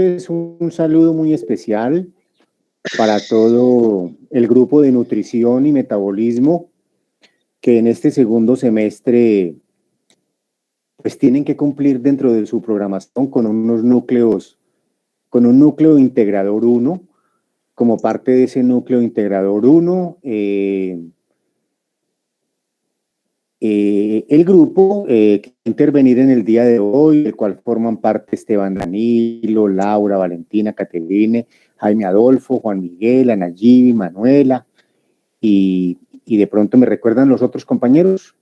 entonces un saludo muy especial para todo el grupo de nutrición y metabolismo que en este segundo semestre pues tienen que cumplir dentro de su programación con unos núcleos, con un núcleo integrador 1. Como parte de ese núcleo integrador 1, el grupo que va a intervenir en el día de hoy, del cual forman parte Esteban Danilo, Laura, Valentina, Caterine, Jaime Adolfo, Juan Miguel, Ana Gibi, Manuela, y de pronto me recuerdan los otros compañeros.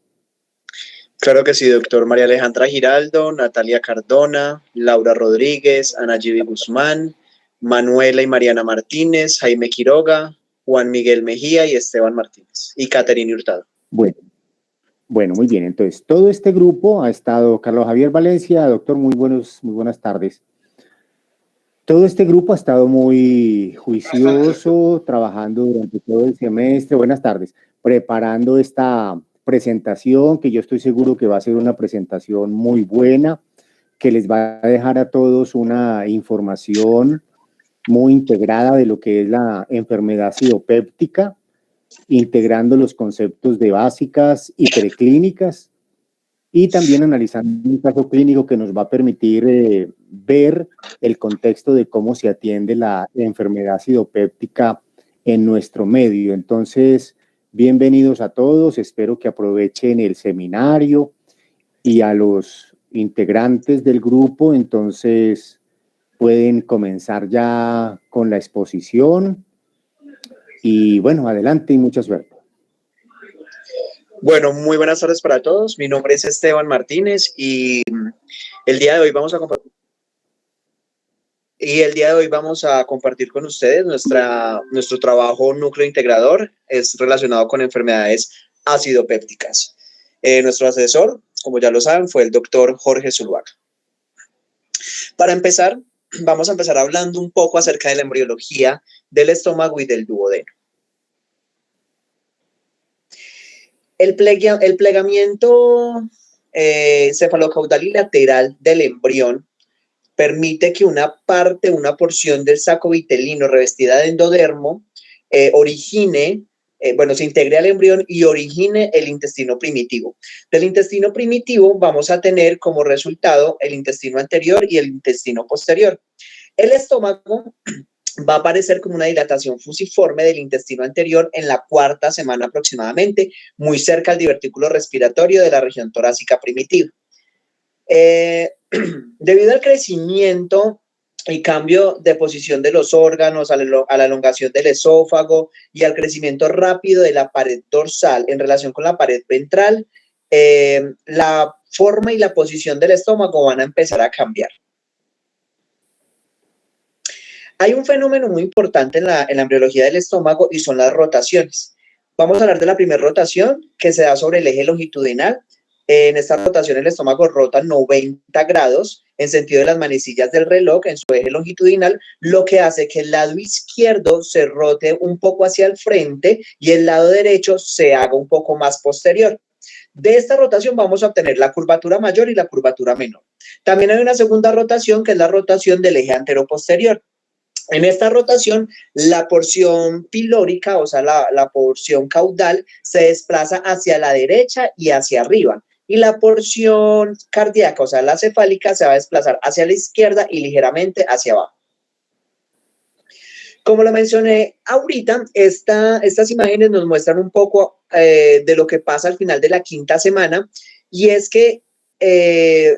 Claro que sí, doctor. María Alejandra Giraldo, Natalia Cardona, Laura Rodríguez, Ana Gibi Guzmán, Manuela y Mariana Martínez, Jaime Quiroga, Juan Miguel Mejía y Esteban Martínez, y Caterine Hurtado. Bueno, muy bien. Entonces, todo este grupo ha estado, Carlos Javier Valencia, doctor, muy buenas tardes. Todo este grupo ha estado muy juicioso, trabajando durante todo el semestre, buenas tardes, preparando esta presentación, que yo estoy seguro que va a ser una presentación muy buena, que les va a dejar a todos una información muy integrada de lo que es la enfermedad acidopéptica, integrando los conceptos de básicas y preclínicas, y también analizando un caso clínico que nos va a permitir ver el contexto de cómo se atiende la enfermedad acidopéptica en nuestro medio. Entonces, bienvenidos a todos, espero que aprovechen el seminario, y a los integrantes del grupo, entonces pueden comenzar ya con la exposición. Y bueno, adelante y mucha suerte. Bueno, muy buenas tardes para todos. Mi nombre es Esteban Martínez y el día de hoy vamos a compartir con ustedes nuestro trabajo núcleo integrador. Es relacionado con enfermedades acidopépticas. Nuestro asesor, como ya lo saben, fue el doctor Jorge Zuluaga. Para empezar, vamos a empezar hablando un poco acerca de la embriología del estómago y del duodeno. El plegamiento cefalocaudal y lateral del embrión permite que una porción del saco vitelino revestida de endodermo se integre al embrión y origine el intestino primitivo. Del intestino primitivo vamos a tener como resultado el intestino anterior y el intestino posterior. El estómago va a aparecer como una dilatación fusiforme del intestino anterior en la 4ª semana aproximadamente, muy cerca al divertículo respiratorio de la región torácica primitiva. Debido al crecimiento y cambio de posición de los órganos, a la elongación del esófago y al crecimiento rápido de la pared dorsal en relación con la pared ventral, la forma y la posición del estómago van a empezar a cambiar. Hay un fenómeno muy importante en la embriología del estómago y son las rotaciones. Vamos a hablar de la primera rotación que se da sobre el eje longitudinal. En esta rotación el estómago rota 90 grados en sentido de las manecillas del reloj en su eje longitudinal, lo que hace que el lado izquierdo se rote un poco hacia el frente y el lado derecho se haga un poco más posterior. De esta rotación vamos a obtener la curvatura mayor y la curvatura menor. También hay una segunda rotación que es la rotación del eje anteroposterior. En esta rotación, la porción pilórica, o sea, la porción caudal, se desplaza hacia la derecha y hacia arriba. Y la porción cardíaca, o sea, la cefálica, se va a desplazar hacia la izquierda y ligeramente hacia abajo. Como lo mencioné ahorita, estas imágenes nos muestran un poco de lo que pasa al final de la 5ª semana, y es que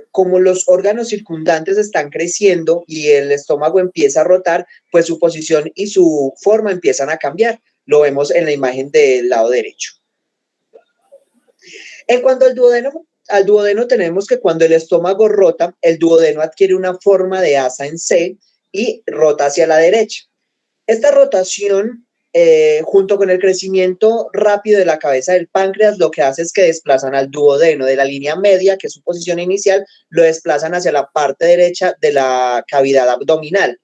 como los órganos circundantes están creciendo y el estómago empieza a rotar, pues su posición y su forma empiezan a cambiar. Lo vemos en la imagen del lado derecho. En cuanto al duodeno tenemos que cuando el estómago rota, el duodeno adquiere una forma de asa en C y rota hacia la derecha. Esta rotación, junto con el crecimiento rápido de la cabeza del páncreas, lo que hace es que desplazan al duodeno de la línea media, que es su posición inicial, lo desplazan hacia la parte derecha de la cavidad abdominal.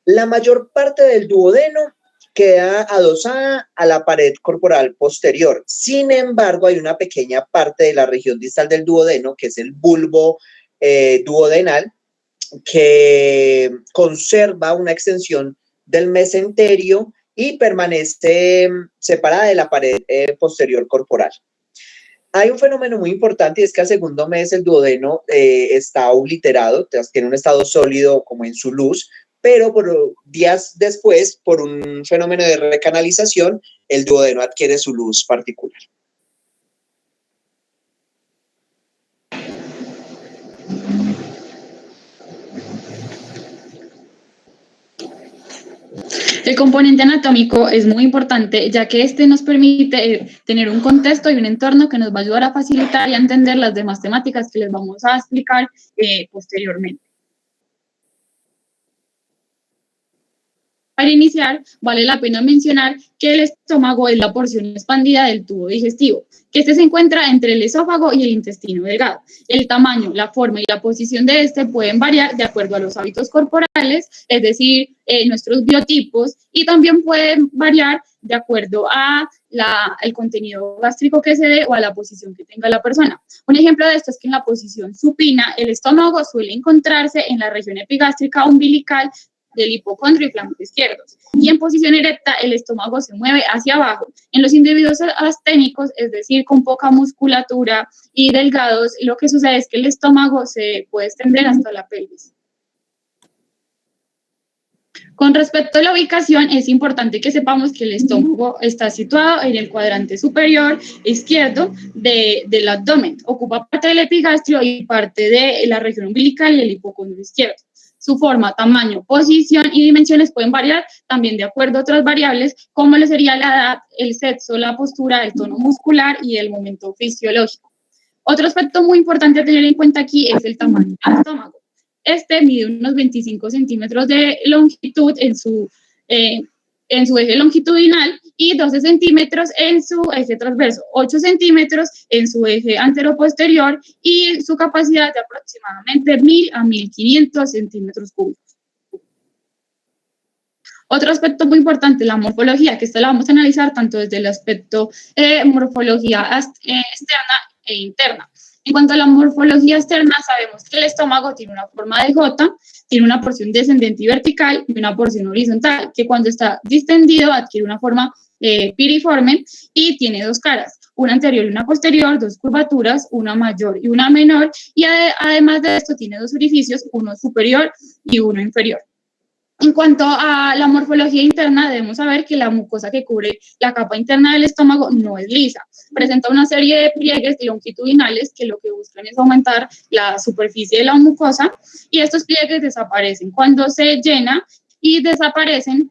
La mayor parte del duodeno queda adosada a la pared corporal posterior. Sin embargo, hay una pequeña parte de la región distal del duodeno, que es el bulbo duodenal, que conserva una extensión del mesenterio y permanece separada de la pared posterior corporal. Hay un fenómeno muy importante y es que al segundo mes el duodeno está obliterado, tiene un estado sólido como en su luz, pero por días después, por un fenómeno de recanalización, el duodeno adquiere su luz particular. El componente anatómico es muy importante, ya que este nos permite tener un contexto y un entorno que nos va a ayudar a facilitar y a entender las demás temáticas que les vamos a explicar posteriormente. Para iniciar, vale la pena mencionar que el estómago es la porción expandida del tubo digestivo, que este se encuentra entre el esófago y el intestino delgado. El tamaño, la forma y la posición de este pueden variar de acuerdo a los hábitos corporales, es decir, nuestros biotipos, y también pueden variar de acuerdo a el contenido gástrico que se dé o a la posición que tenga la persona. Un ejemplo de esto es que en la posición supina, el estómago suele encontrarse en la región epigástrica umbilical del hipocondrio y flanco izquierdos. Y en posición erecta, el estómago se mueve hacia abajo. En los individuos asténicos, es decir, con poca musculatura y delgados, lo que sucede es que el estómago se puede extender hasta la pelvis. Con respecto a la ubicación, es importante que sepamos que el estómago está situado en el cuadrante superior izquierdo del abdomen. Ocupa parte del epigastrio y parte de la región umbilical y el hipocondrio izquierdo. Su forma, tamaño, posición y dimensiones pueden variar también de acuerdo a otras variables, como lo sería la edad, el sexo, la postura, el tono muscular y el momento fisiológico. Otro aspecto muy importante a tener en cuenta aquí es el tamaño del estómago. Este mide unos 25 centímetros de longitud en su eje longitudinal y 12 centímetros en su eje transverso, 8 centímetros en su eje anteroposterior y su capacidad de aproximadamente 1000 a 1500 centímetros cúbicos. Otro aspecto muy importante, la morfología, que esta la vamos a analizar tanto desde el aspecto morfología externa e interna. En cuanto a la morfología externa, sabemos que el estómago tiene una forma de J, tiene una porción descendente y vertical y una porción horizontal, que cuando está distendido adquiere una forma piriforme y tiene dos caras, una anterior y una posterior, dos curvaturas, una mayor y una menor, y además de esto tiene dos orificios, uno superior y uno inferior. En cuanto a la morfología interna, debemos saber que la mucosa que cubre la capa interna del estómago no es lisa. Presenta una serie de pliegues longitudinales que lo que buscan es aumentar la superficie de la mucosa y estos pliegues desaparecen cuando se llena y aparecen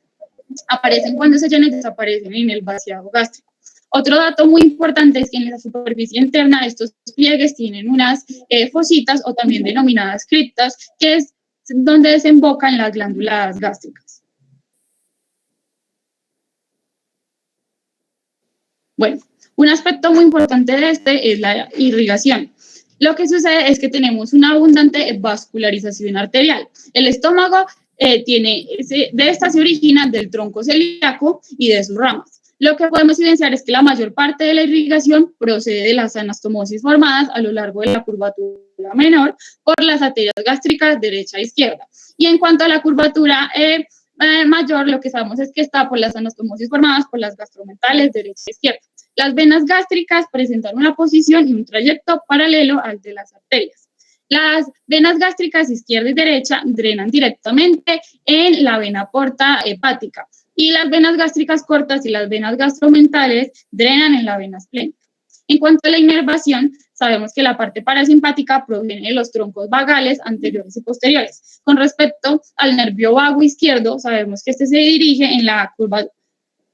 cuando se llena y desaparecen en el vaciado gástrico. Otro dato muy importante es que en la superficie interna estos pliegues tienen unas fositas o también denominadas criptas, que es donde desembocan las glándulas gástricas. Bueno, un aspecto muy importante de este es la irrigación. Lo que sucede es que tenemos una abundante vascularización arterial. El estómago de esta se origina del tronco celíaco y de sus ramas. Lo que podemos evidenciar es que la mayor parte de la irrigación procede de las anastomosis formadas a lo largo de la curvatura menor por las arterias gástricas derecha e izquierda. Y en cuanto a la curvatura mayor, lo que sabemos es que está por las anastomosis formadas por las gastromentales derecha e izquierda. Las venas gástricas presentan una posición y un trayecto paralelo al de las arterias. Las venas gástricas izquierda y derecha drenan directamente en la vena porta hepática y las venas gástricas cortas y las venas gastromentales drenan en la vena esplénica. En cuanto a la inervación, sabemos que la parte parasimpática proviene de los troncos vagales anteriores y posteriores. Con respecto al nervio vago izquierdo, sabemos que este se dirige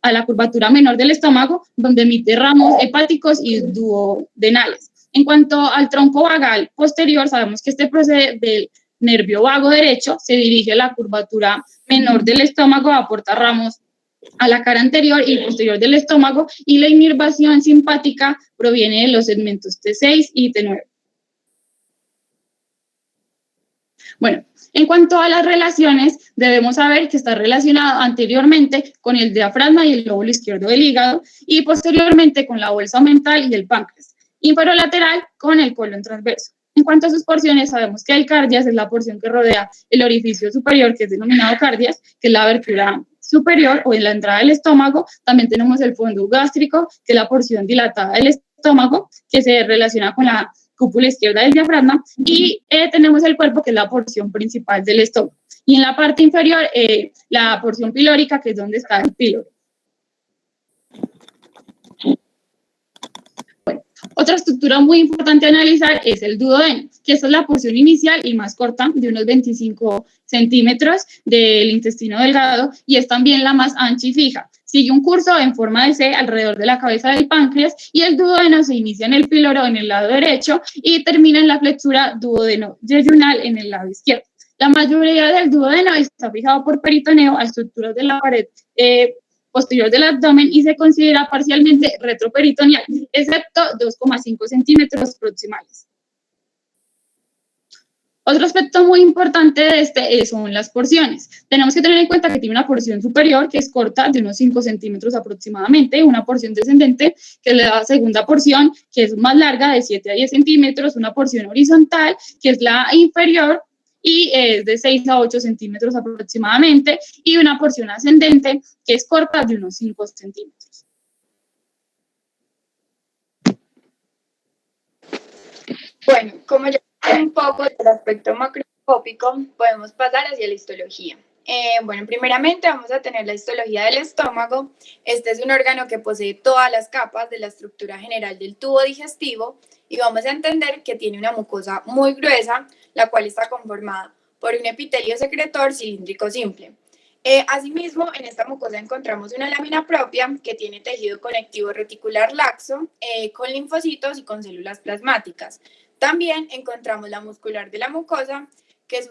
a la curvatura menor del estómago, donde emite ramos hepáticos y duodenales. En cuanto al tronco vagal posterior, sabemos que este procede del nervio vago derecho, se dirige a la curvatura menor del estómago, aporta ramos a la cara anterior y posterior del estómago, y la inervación simpática proviene de los segmentos T6 y T9. Bueno, en cuanto a las relaciones, debemos saber que está relacionado anteriormente con el diafragma y el lóbulo izquierdo del hígado y posteriormente con la bolsa mental y el páncreas. Inferolateral con el colon transverso. En cuanto a sus porciones, sabemos que el cardias es la porción que rodea el orificio superior, que es denominado cardias, que es la abertura superior o en la entrada del estómago. También tenemos el fondo gástrico, que es la porción dilatada del estómago, que se relaciona con la cúpula izquierda del diafragma, y tenemos el cuerpo, que es la porción principal del estómago. Y en la parte inferior, la porción pilórica, que es donde está el píloro. Otra estructura muy importante a analizar es el duodeno, que esta es la porción inicial y más corta, de unos 25 centímetros del intestino delgado, y es también la más ancha y fija. Sigue un curso en forma de C alrededor de la cabeza del páncreas, y el duodeno se inicia en el píloro en el lado derecho y termina en la flexura duodeno-yeyunal en el lado izquierdo. La mayoría del duodeno está fijado por peritoneo a estructuras de la pared posterior del abdomen y se considera parcialmente retroperitoneal, excepto 2,5 centímetros proximales. Otro aspecto muy importante de este son las porciones. Tenemos que tener en cuenta que tiene una porción superior, que es corta, de unos 5 centímetros aproximadamente, una porción descendente, que es la segunda porción, que es más larga, de 7 a 10 centímetros, una porción horizontal, que es la inferior, y es de 6 a 8 centímetros aproximadamente, y una porción ascendente, que es corta, de unos 5 centímetros. Bueno, como ya un poco del aspecto macroscópico, podemos pasar hacia la histología. Bueno, primeramente vamos a tener la histología del estómago. Este es un órgano que posee todas las capas de la estructura general del tubo digestivo, y vamos a entender que tiene una mucosa muy gruesa, la cual está conformada por un epitelio secretor cilíndrico simple. Asimismo, en esta mucosa encontramos una lámina propia que tiene tejido conectivo reticular laxo, con linfocitos y con células plasmáticas. También encontramos la muscular de la mucosa, que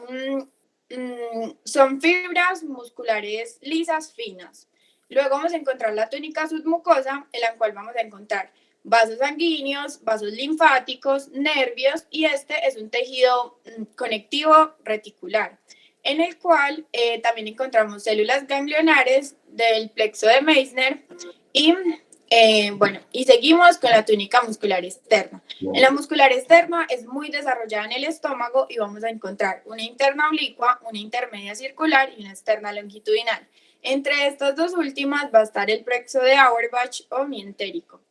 son fibras musculares lisas finas. Luego vamos a encontrar la túnica submucosa, en la cual vamos a encontrar vasos sanguíneos, vasos linfáticos, nervios, y este es un tejido conectivo reticular, en el cual también encontramos células ganglionares del plexo de Meissner y seguimos con la túnica muscular externa. En la muscular externa es muy desarrollada en el estómago y vamos a encontrar una interna oblicua, una intermedia circular y una externa longitudinal. Entre estas dos últimas va a estar el plexo de Auerbach o mientérico.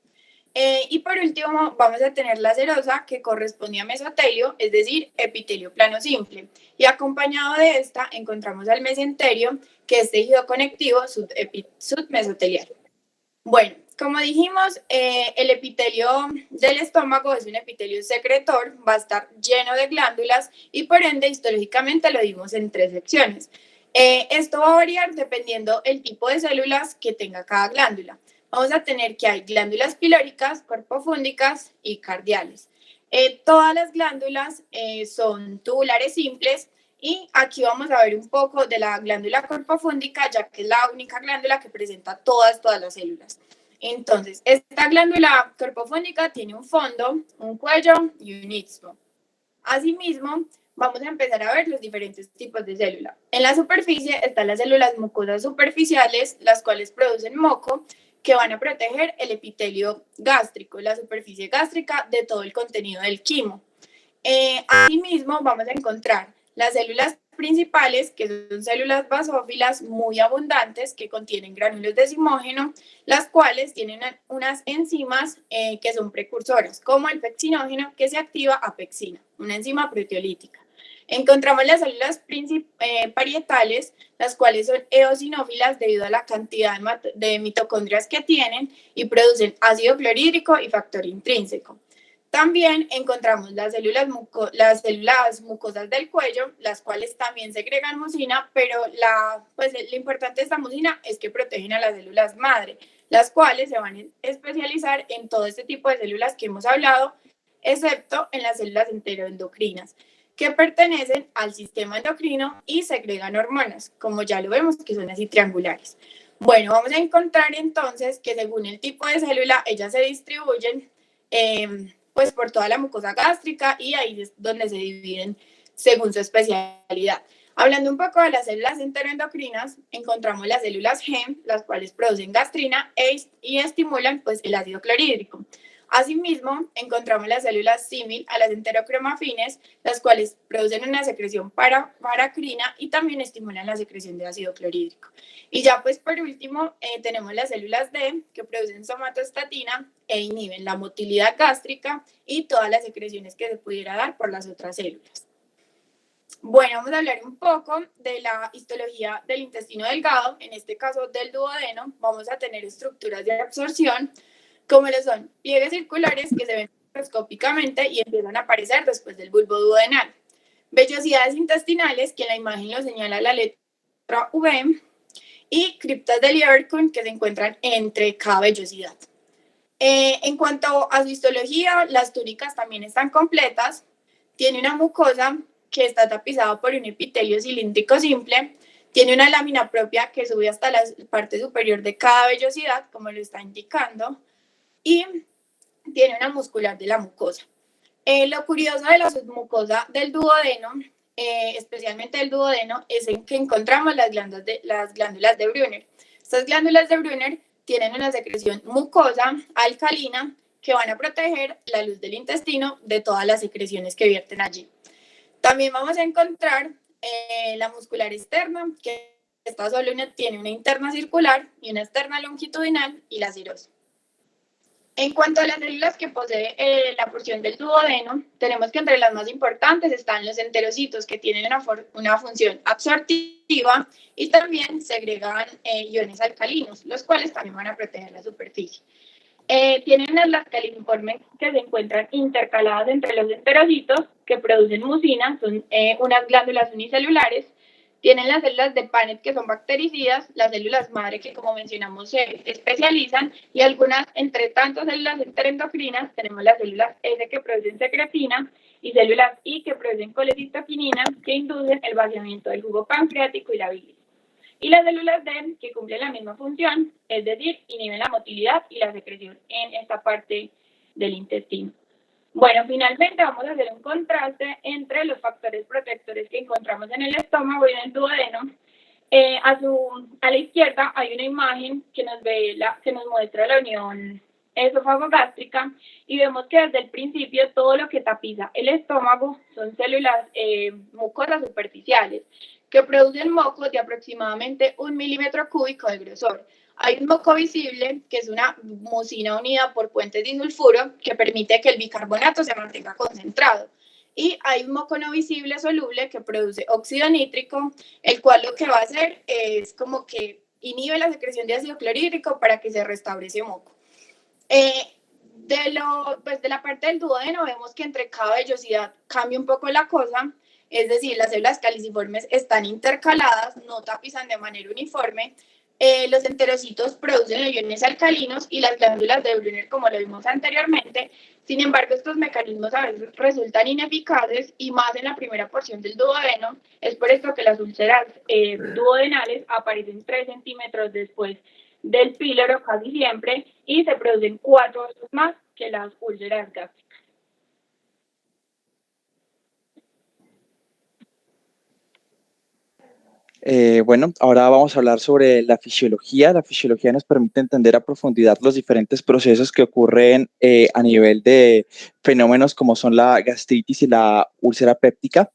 Y por último vamos a tener la serosa, que corresponde a mesotelio, es decir, epitelio plano simple. Y acompañado de esta encontramos al mesenterio, que es tejido conectivo submesotelial. Bueno, como dijimos, el epitelio del estómago es un epitelio secretor, va a estar lleno de glándulas y por ende histológicamente lo dimos en 3 secciones. Esto va a variar dependiendo el tipo de células que tenga cada glándula. Vamos a tener que hay glándulas pilóricas, corpofúndicas y cardiales. Todas las glándulas son tubulares simples, y aquí vamos a ver un poco de la glándula corpofúndica, ya que es la única glándula que presenta todas las células. Entonces, esta glándula corpofúndica tiene un fondo, un cuello y un istmo. Asimismo, vamos a empezar a ver los diferentes tipos de célula. En la superficie están las células mucosas superficiales, las cuales producen moco, que van a proteger el epitelio gástrico, la superficie gástrica, de todo el contenido del quimo. Asimismo, vamos a encontrar las células principales, que son células basófilas muy abundantes que contienen gránulos de zimógeno, las cuales tienen unas enzimas que son precursoras, como el pexinógeno, que se activa a pexina, una enzima proteolítica. Encontramos las células parietales, las cuales son eosinófilas debido a la cantidad de mitocondrias que tienen y producen ácido clorhídrico y factor intrínseco. También encontramos las células mucosas del cuello, las cuales también segregan mucina, pero lo importante de esta mucina es que protegen a las células madre, las cuales se van a especializar en todo este tipo de células que hemos hablado, excepto en las células enteroendocrinas, que pertenecen al sistema endocrino y segregan hormonas, como ya lo vemos, que son así triangulares. Bueno, vamos a encontrar entonces que según el tipo de célula, ellas se distribuyen pues por toda la mucosa gástrica, y ahí es donde se dividen según su especialidad. Hablando un poco de las células enteroendocrinas, encontramos las células GEM, las cuales producen gastrina y estimulan pues el ácido clorhídrico. Asimismo, encontramos las células símil a las enterocromafines, las cuales producen una secreción paracrina y también estimulan la secreción de ácido clorhídrico. Y ya pues por último, tenemos las células D, que producen somatostatina e inhiben la motilidad gástrica y todas las secreciones que se pudiera dar por las otras células. Bueno, vamos a hablar un poco de la histología del intestino delgado, en este caso del duodeno. Vamos a tener estructuras de absorción, como lo son pliegues circulares que se ven microscópicamente y empiezan a aparecer después del bulbo duodenal. Vellosidades intestinales, que en la imagen lo señala la letra V, y criptas de Lierkun, que se encuentran entre cada vellosidad. En cuanto a su histología, las túnicas también están completas. Tiene una mucosa que está tapizada por un epitelio cilíndrico simple. Tiene una lámina propia que sube hasta la parte superior de cada vellosidad, como lo está indicando, y tiene una muscular de la mucosa. Lo curioso de la submucosa del duodeno, especialmente del duodeno, es en que encontramos las glándulas de Brunner. Estas glándulas de Brunner tienen una secreción mucosa alcalina que van a proteger la luz del intestino de todas las secreciones que vierten allí. También vamos a encontrar la muscular externa, que esta solo tiene una interna circular y una externa longitudinal, y la serosa. En cuanto a las células que posee la porción del duodeno, tenemos que entre las más importantes están los enterocitos, que tienen una función absortiva y también segregan iones alcalinos, los cuales también van a proteger la superficie. Tienen las caliciformes que se encuentran intercaladas entre los enterocitos, que producen mucina, son unas glándulas unicelulares. Tienen las células de Paneth, que son bactericidas, las células madre, que como mencionamos se especializan, y algunas, entre tantas células enteroendocrinas, tenemos las células S, que producen secretina, y células I, que producen colecistoquinina, que inducen el vaciamiento del jugo pancreático y la bilis. Y las células D, que cumplen la misma función, es decir, inhiben la motilidad y la secreción en esta parte del intestino. Bueno, finalmente vamos a hacer un contraste entre los factores protectores que encontramos en el estómago y en el duodeno. A la izquierda hay una imagen que nos muestra la unión esófago-gástrica, y vemos que desde el principio todo lo que tapiza el estómago son células mucosas superficiales que producen mocos de aproximadamente 1 milímetro cúbico de grosor. Hay un moco visible, que es una mucina unida por puentes disulfuro, que permite que el bicarbonato se mantenga concentrado. Y hay un moco no visible soluble que produce óxido nítrico, el cual lo que va a hacer es como que inhibe la secreción de ácido clorhídrico para que se restaure ese moco. De la parte del duodeno vemos que entre cada vellosidad cambia un poco la cosa, es decir, las células caliciformes están intercaladas, no tapizan de manera uniforme. Los enterocitos producen los iones alcalinos y las glándulas de Brunner, como lo vimos anteriormente. Sin embargo, estos mecanismos a veces resultan ineficaces, y más en la primera porción del duodeno. Es por esto que las úlceras duodenales aparecen 3 centímetros después del píloro casi siempre, y se producen 4 veces más que las úlceras gástricas. Bueno, ahora vamos a hablar sobre la fisiología. La fisiología nos permite entender a profundidad los diferentes procesos que ocurren a nivel de fenómenos como son la gastritis y la úlcera péptica.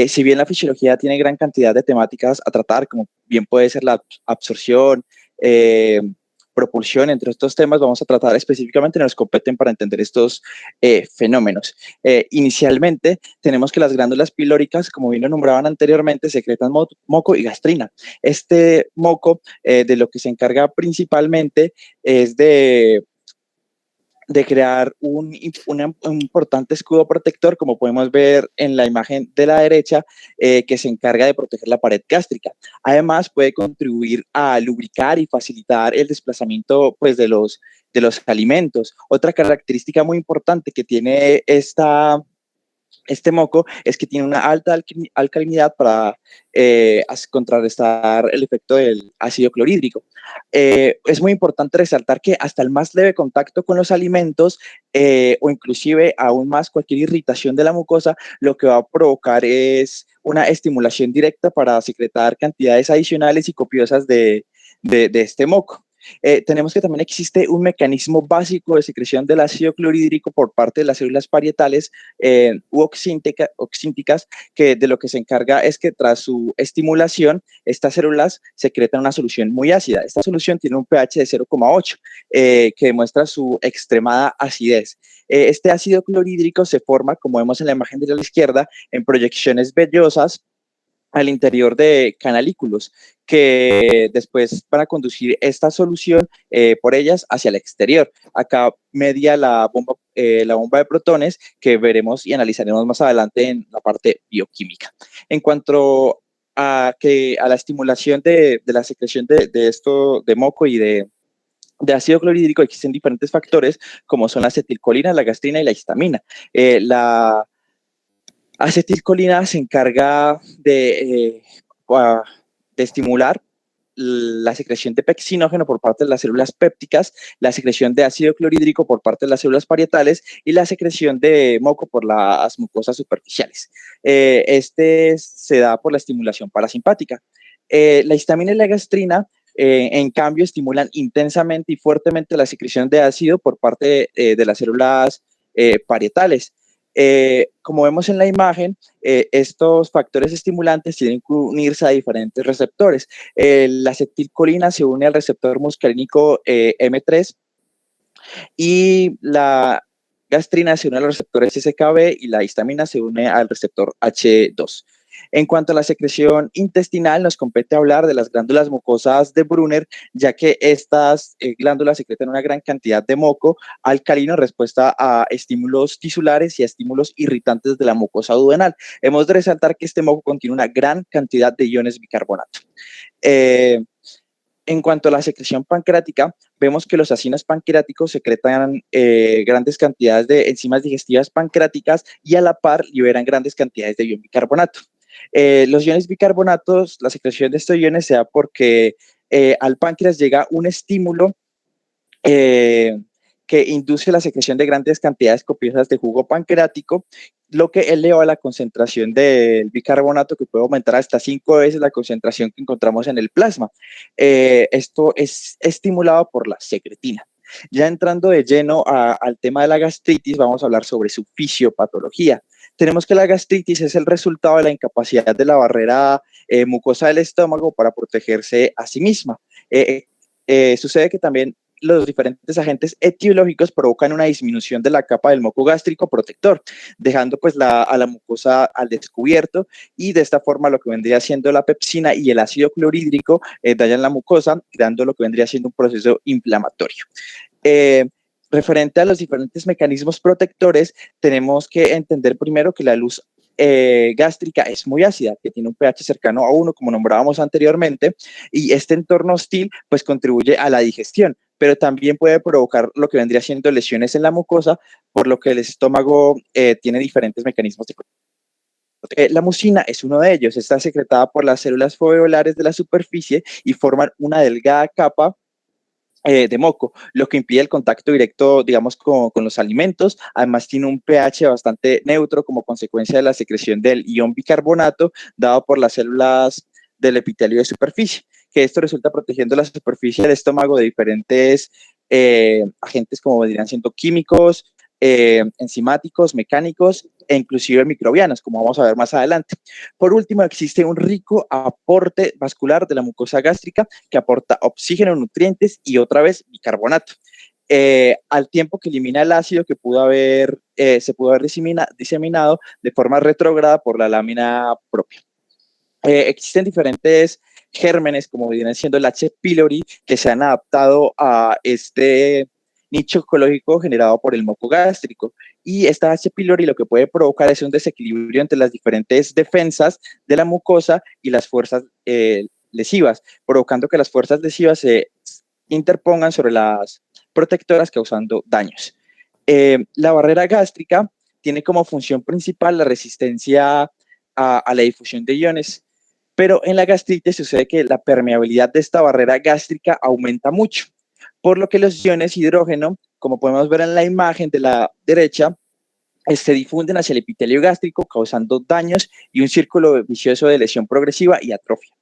Si bien la fisiología tiene gran cantidad de temáticas a tratar, como bien puede ser la absorción, propulsión, entre estos temas vamos a tratar específicamente, nos competen para entender estos fenómenos. Inicialmente tenemos que las glándulas pilóricas, como bien lo nombraban anteriormente, secretan moco y gastrina. Este moco de lo que se encarga principalmente es de crear un importante escudo protector, como podemos ver en la imagen de la derecha, que se encarga de proteger la pared gástrica. Además, puede contribuir a lubricar y facilitar el desplazamiento pues, de los alimentos. Otra característica muy importante que tiene este moco es que tiene una alta alcalinidad para contrarrestar el efecto del ácido clorhídrico. Es muy importante resaltar que hasta el más leve contacto con los alimentos o inclusive aún más cualquier irritación de la mucosa, lo que va a provocar es una estimulación directa para secretar cantidades adicionales y copiosas de este moco. Tenemos que también existe un mecanismo básico de secreción del ácido clorhídrico por parte de las células parietales u oxínticas, que de lo que se encarga es que tras su estimulación, estas células secretan una solución muy ácida. Esta solución tiene un pH de 0,8, que demuestra su extremada acidez. Este ácido clorhídrico se forma, como vemos en la imagen de la izquierda, en proyecciones vellosas al interior de canalículos que después van a conducir esta solución por ellas hacia el exterior. Acá media la bomba de protones que veremos y analizaremos más adelante en la parte bioquímica. En cuanto a la estimulación de la secreción de esto de moco y de ácido clorhídrico, existen diferentes factores como son la acetilcolina, la gastrina y la histamina. La acetilcolina se encarga de estimular la secreción de pexinógeno por parte de las células pépticas, la secreción de ácido clorhídrico por parte de las células parietales y la secreción de moco por las mucosas superficiales. Este se da por la estimulación parasimpática. La histamina y la gastrina en cambio, estimulan intensamente y fuertemente la secreción de ácido por parte de las células parietales. Como vemos en la imagen, estos factores estimulantes tienen que unirse a diferentes receptores. La acetilcolina se une al receptor muscarínico M3 y la gastrina se une al receptor SSKB y la histamina se une al receptor H2. En cuanto a la secreción intestinal, nos compete hablar de las glándulas mucosas de Brunner, ya que estas glándulas secretan una gran cantidad de moco alcalino en respuesta a estímulos tisulares y a estímulos irritantes de la mucosa duodenal. Hemos de resaltar que este moco contiene una gran cantidad de iones bicarbonato. En cuanto a la secreción pancreática, vemos que los acinos pancreáticos secretan grandes cantidades de enzimas digestivas pancreáticas y a la par liberan grandes cantidades de ion bicarbonato. Los iones bicarbonatos, la secreción de estos iones se da porque al páncreas llega un estímulo que induce la secreción de grandes cantidades copiosas de jugo pancreático, lo que eleva la concentración del bicarbonato, que puede aumentar hasta 5 veces la concentración que encontramos en el plasma. Esto es estimulado por la secretina. Ya entrando de lleno al tema de la gastritis, vamos a hablar sobre su fisiopatología. Tenemos que la gastritis es el resultado de la incapacidad de la barrera mucosa del estómago para protegerse a sí misma. Sucede que también los diferentes agentes etiológicos provocan una disminución de la capa del moco gástrico protector, dejando pues a la mucosa al descubierto, y de esta forma lo que vendría siendo la pepsina y el ácido clorhídrico dañan la mucosa, creando lo que vendría siendo un proceso inflamatorio. Referente a los diferentes mecanismos protectores, tenemos que entender primero que la luz gástrica es muy ácida, que tiene un pH cercano a 1, como nombrábamos anteriormente, y este entorno hostil pues contribuye a la digestión, pero también puede provocar lo que vendría siendo lesiones en la mucosa, por lo que el estómago tiene diferentes mecanismos de protección. La mucina es uno de ellos, está secretada por las células foveolares de la superficie y forman una delgada capa de moco, lo que impide el contacto directo, digamos, con los alimentos. Además, tiene un pH bastante neutro como consecuencia de la secreción del ion bicarbonato dado por las células del epitelio de superficie, que esto resulta protegiendo la superficie del estómago de diferentes agentes como vendrían siendo químicos, enzimáticos, mecánicos e inclusive microbianos, como vamos a ver más adelante. Por último, existe un rico aporte vascular de la mucosa gástrica que aporta oxígeno, nutrientes y otra vez bicarbonato. Al tiempo que elimina el ácido que se pudo haber diseminado de forma retrógrada por la lámina propia. Existen diferentes gérmenes, como viene siendo el H. pylori, que se han adaptado a este nicho ecológico generado por el moco gástrico. Y esta H. pylori lo que puede provocar es un desequilibrio entre las diferentes defensas de la mucosa y las fuerzas lesivas, provocando que las fuerzas lesivas se interpongan sobre las protectoras, causando daños. La barrera gástrica tiene como función principal la resistencia a la difusión de iones, pero en la gastritis sucede que la permeabilidad de esta barrera gástrica aumenta mucho, por lo que los iones hidrógeno, como podemos ver en la imagen de la derecha, se difunden hacia el epitelio gástrico, causando daños y un círculo vicioso de lesión progresiva y atrofia.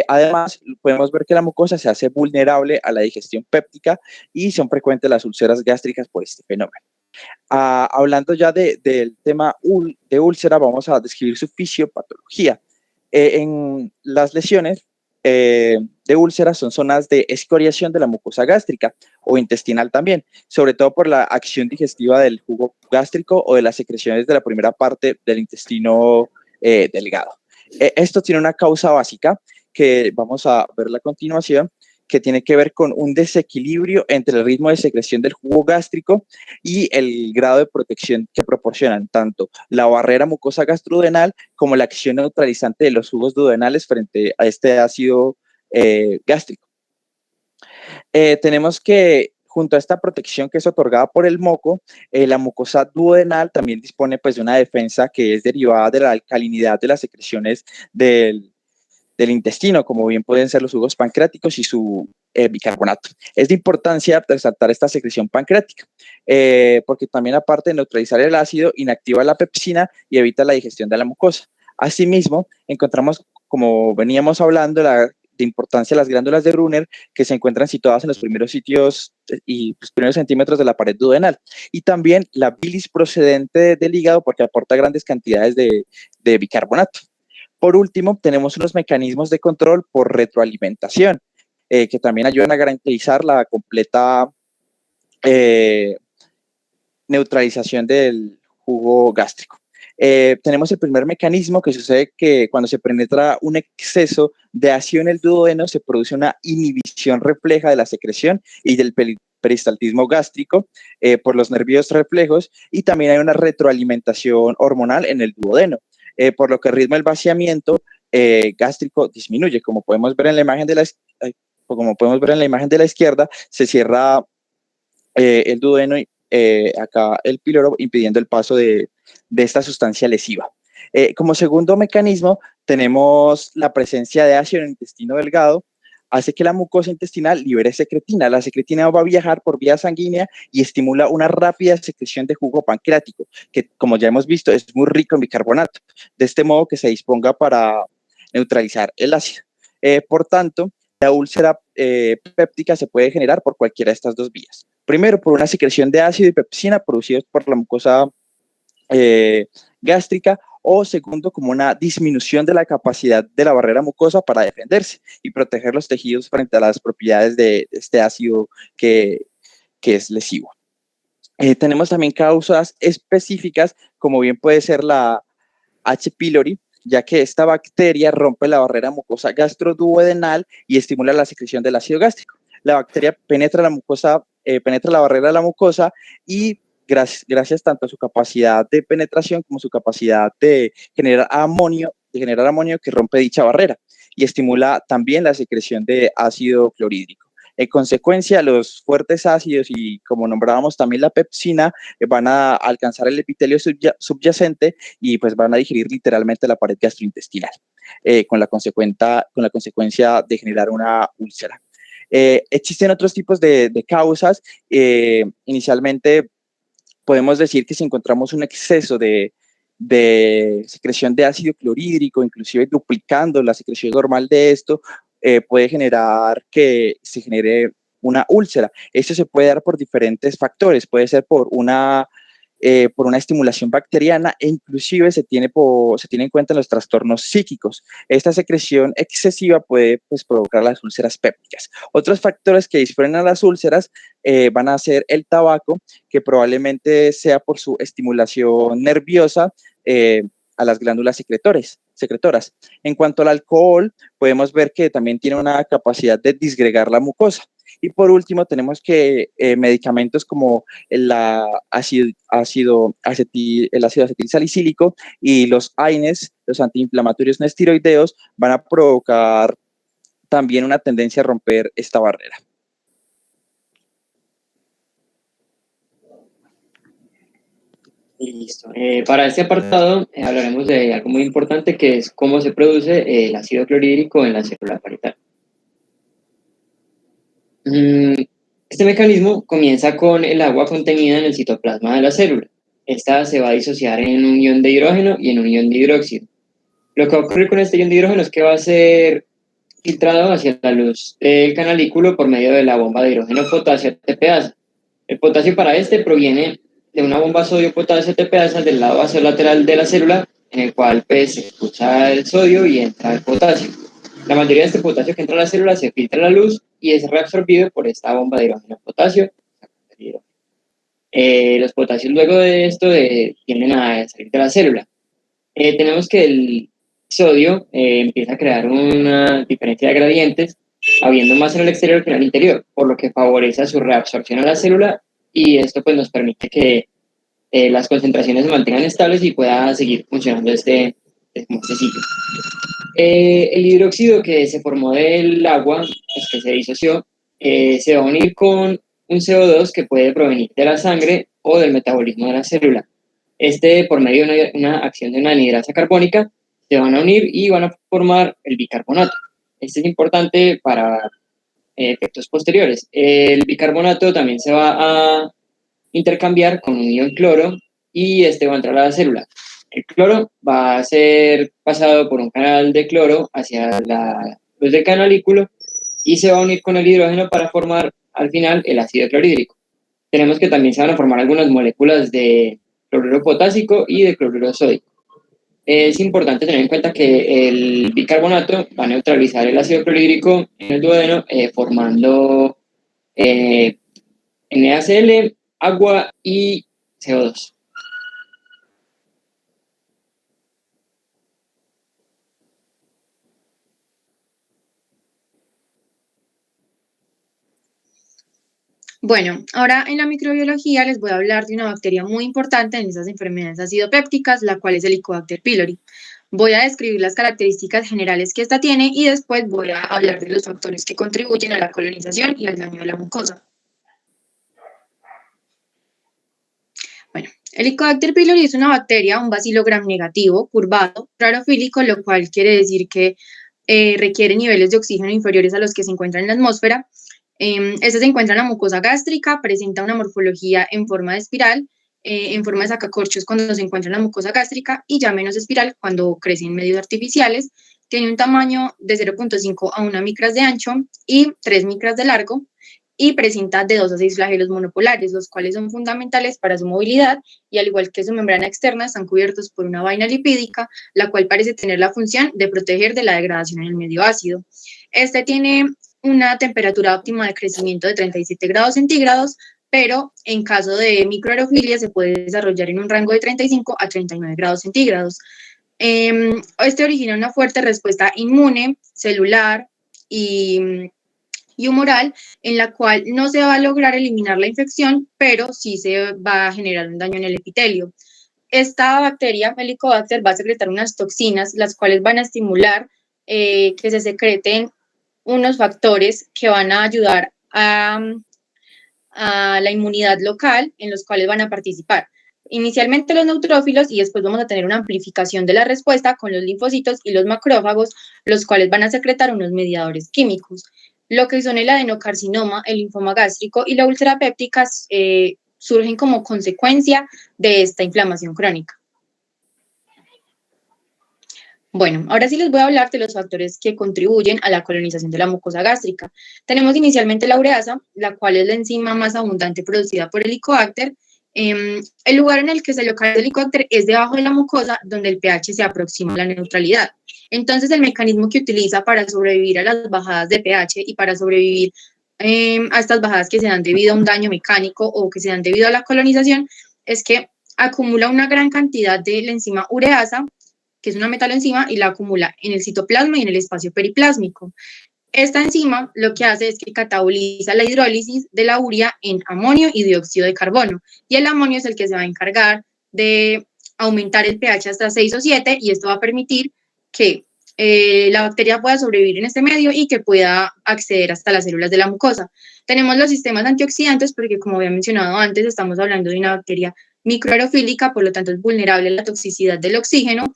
Además, podemos ver que la mucosa se hace vulnerable a la digestión péptica y son frecuentes las úlceras gástricas por este fenómeno. Hablando ya del tema de úlcera, vamos a describir su fisiopatología. En las lesiones de úlceras son zonas de escoriación de la mucosa gástrica o intestinal también, sobre todo por la acción digestiva del jugo gástrico o de las secreciones de la primera parte del intestino delgado. Esto tiene una causa básica que vamos a ver a continuación, que tiene que ver con un desequilibrio entre el ritmo de secreción del jugo gástrico y el grado de protección que proporcionan tanto la barrera mucosa gastroduodenal como la acción neutralizante de los jugos duodenales frente a este ácido gástrico. Tenemos que junto a esta protección que es otorgada por el moco, la mucosa duodenal también dispone pues, de una defensa que es derivada de la alcalinidad de las secreciones del intestino, como bien pueden ser los jugos pancreáticos y su bicarbonato. Es de importancia resaltar esta secreción pancreática, porque también aparte de neutralizar el ácido, inactiva la pepsina y evita la digestión de la mucosa. Asimismo, encontramos, como veníamos hablando, de importancia de las glándulas de Brunner, que se encuentran situadas en los primeros sitios y los primeros centímetros de la pared duodenal. Y también la bilis procedente del hígado, porque aporta grandes cantidades de bicarbonato. Por último, tenemos unos mecanismos de control por retroalimentación, que también ayudan a garantizar la completa neutralización del jugo gástrico. Tenemos el primer mecanismo que sucede que cuando se penetra un exceso de ácido en el duodeno se produce una inhibición refleja de la secreción y del peristaltismo gástrico por los nervios reflejos, y también hay una retroalimentación hormonal en el duodeno, por lo que el ritmo del vaciamiento gástrico disminuye. Como podemos ver en la imagen de la izquierda, se cierra el duodeno y acá el píloro, impidiendo el paso de esta sustancia lesiva. Como segundo mecanismo, tenemos la presencia de ácido en el intestino delgado, hace que la mucosa intestinal libere secretina. La secretina va a viajar por vía sanguínea y estimula una rápida secreción de jugo pancreático, que como ya hemos visto es muy rico en bicarbonato, de este modo que se disponga para neutralizar el ácido. Por tanto, la úlcera péptica se puede generar por cualquiera de estas dos vías. Primero, por una secreción de ácido y pepsina producidos por la mucosa gástrica, o segundo, como una disminución de la capacidad de la barrera mucosa para defenderse y proteger los tejidos frente a las propiedades de este ácido que es lesivo. Tenemos también causas específicas, como bien puede ser la H. pylori, ya que esta bacteria rompe la barrera mucosa gastroduodenal y estimula la secreción del ácido gástrico. La bacteria penetra la barrera de la mucosa y gracias tanto a su capacidad de penetración como su capacidad de generar amonio que rompe dicha barrera y estimula también la secreción de ácido clorhídrico. En consecuencia, los fuertes ácidos y, como nombrábamos también la pepsina, van a alcanzar el epitelio subyacente y pues van a digerir literalmente la pared gastrointestinal, con la consecuencia de generar una úlcera. Existen otros tipos de causas. Inicialmente podemos decir que si encontramos un exceso de secreción de ácido clorhídrico, inclusive duplicando la secreción normal de esto, puede generar que se genere una úlcera. Esto se puede dar por diferentes factores, puede ser por una estimulación bacteriana, e inclusive se tiene en cuenta en los trastornos psíquicos. Esta secreción excesiva puede pues, provocar las úlceras pépticas. Otros factores que disponen a las úlceras van a ser el tabaco, que probablemente sea por su estimulación nerviosa a las glándulas secretoras. En cuanto al alcohol, podemos ver que también tiene una capacidad de disgregar la mucosa. Y por último, tenemos que medicamentos como el ácido acetilsalicílico y los AINES, los antiinflamatorios no esteroideos, van a provocar también una tendencia a romper esta barrera. Listo. Para este apartado hablaremos de algo muy importante, que es cómo se produce el ácido clorhídrico en la célula parietal. Este mecanismo comienza con el agua contenida en el citoplasma de la célula. Esta se va a disociar en un ion de hidrógeno y en un ion de hidróxido. Lo que va a ocurrir con este ion de hidrógeno es que va a ser filtrado hacia la luz del canalículo por medio de la bomba de hidrógeno potasio TPasa. El potasio para este proviene de una bomba sodio-potasio TPasa del lado vacío lateral de la célula, en el cual pues, se expulsa el sodio y entra el potasio. La mayoría de este potasio que entra a la célula se filtra a la luz y es reabsorbido por esta bomba de hidrógeno potasio. Los potasios luego de esto tienden a salir de la célula. Tenemos que el sodio empieza a crear una diferencia de gradientes, habiendo más en el exterior que en el interior, por lo que favorece su reabsorción a la célula y esto pues nos permite que las concentraciones se mantengan estables y pueda seguir funcionando este ciclo. El hidróxido que se formó del agua, pues, que se disoció, se va a unir con un CO2 que puede provenir de la sangre o del metabolismo de la célula. Por medio de una acción de una anhidrasa carbónica, se van a unir y van a formar el bicarbonato. Este es importante para efectos posteriores. El bicarbonato también se va a intercambiar con un ion cloro y este va a entrar a la célula. El cloro va a ser pasado por un canal de cloro hacia la luz del canalículo y se va a unir con el hidrógeno para formar al final el ácido clorhídrico. Tenemos que también se van a formar algunas moléculas de cloruro potásico y de cloruro sódico. Es importante tener en cuenta que el bicarbonato va a neutralizar el ácido clorhídrico en el duodeno formando NaCl, agua y CO2. Bueno, ahora en la microbiología les voy a hablar de una bacteria muy importante en esas enfermedades acidopépticas, la cual es el Helicobacter pylori. Voy a describir las características generales que esta tiene y después voy a hablar de los factores que contribuyen a la colonización y al daño de la mucosa. Bueno, el Helicobacter pylori es una bacteria, un bacilo gram negativo, curvado, rarofílico, lo cual quiere decir que requiere niveles de oxígeno inferiores a los que se encuentran en la atmósfera. Este se encuentra en la mucosa gástrica, presenta una morfología en forma de espiral, en forma de sacacorchos cuando se encuentra en la mucosa gástrica y ya menos espiral cuando crece en medios artificiales. Tiene un tamaño de 0.5 a 1 micras de ancho y 3 micras de largo y presenta de 2 a 6 flagelos monopolares, los cuales son fundamentales para su movilidad y al igual que su membrana externa están cubiertos por una vaina lipídica, la cual parece tener la función de proteger de la degradación en el medio ácido. Este tiene una temperatura óptima de crecimiento de 37 grados centígrados, pero en caso de microaerofilia se puede desarrollar en un rango de 35 a 39 grados centígrados. Este origina una fuerte respuesta inmune, celular y humoral, en la cual no se va a lograr eliminar la infección, pero sí se va a generar un daño en el epitelio. Esta bacteria, Helicobacter, va a secretar unas toxinas, las cuales van a estimular que se secreten unos factores que van a ayudar a la inmunidad local, en los cuales van a participar inicialmente los neutrófilos y después vamos a tener una amplificación de la respuesta con los linfocitos y los macrófagos, los cuales van a secretar unos mediadores químicos. Lo que son el adenocarcinoma, el linfoma gástrico y la úlcera péptica surgen como consecuencia de esta inflamación crónica. Bueno, ahora sí les voy a hablar de los factores que contribuyen a la colonización de la mucosa gástrica. Tenemos inicialmente la ureasa, la cual es la enzima más abundante producida por el Helicobacter. El lugar en el que se localiza el Helicobacter es debajo de la mucosa, donde el pH se aproxima a la neutralidad. Entonces, el mecanismo que utiliza para sobrevivir a las bajadas de pH y para sobrevivir a estas bajadas que se dan debido a un daño mecánico o que se dan debido a la colonización es que acumula una gran cantidad de la enzima ureasa, que es una metaloenzima, y la acumula en el citoplasma y en el espacio periplásmico. Esta enzima lo que hace es que cataboliza la hidrólisis de la urea en amonio y dióxido de carbono, y el amonio es el que se va a encargar de aumentar el pH hasta 6 o 7, y esto va a permitir que la bacteria pueda sobrevivir en este medio y que pueda acceder hasta las células de la mucosa. Tenemos los sistemas antioxidantes porque, como había mencionado antes, estamos hablando de una bacteria microaerofílica, por lo tanto es vulnerable a la toxicidad del oxígeno.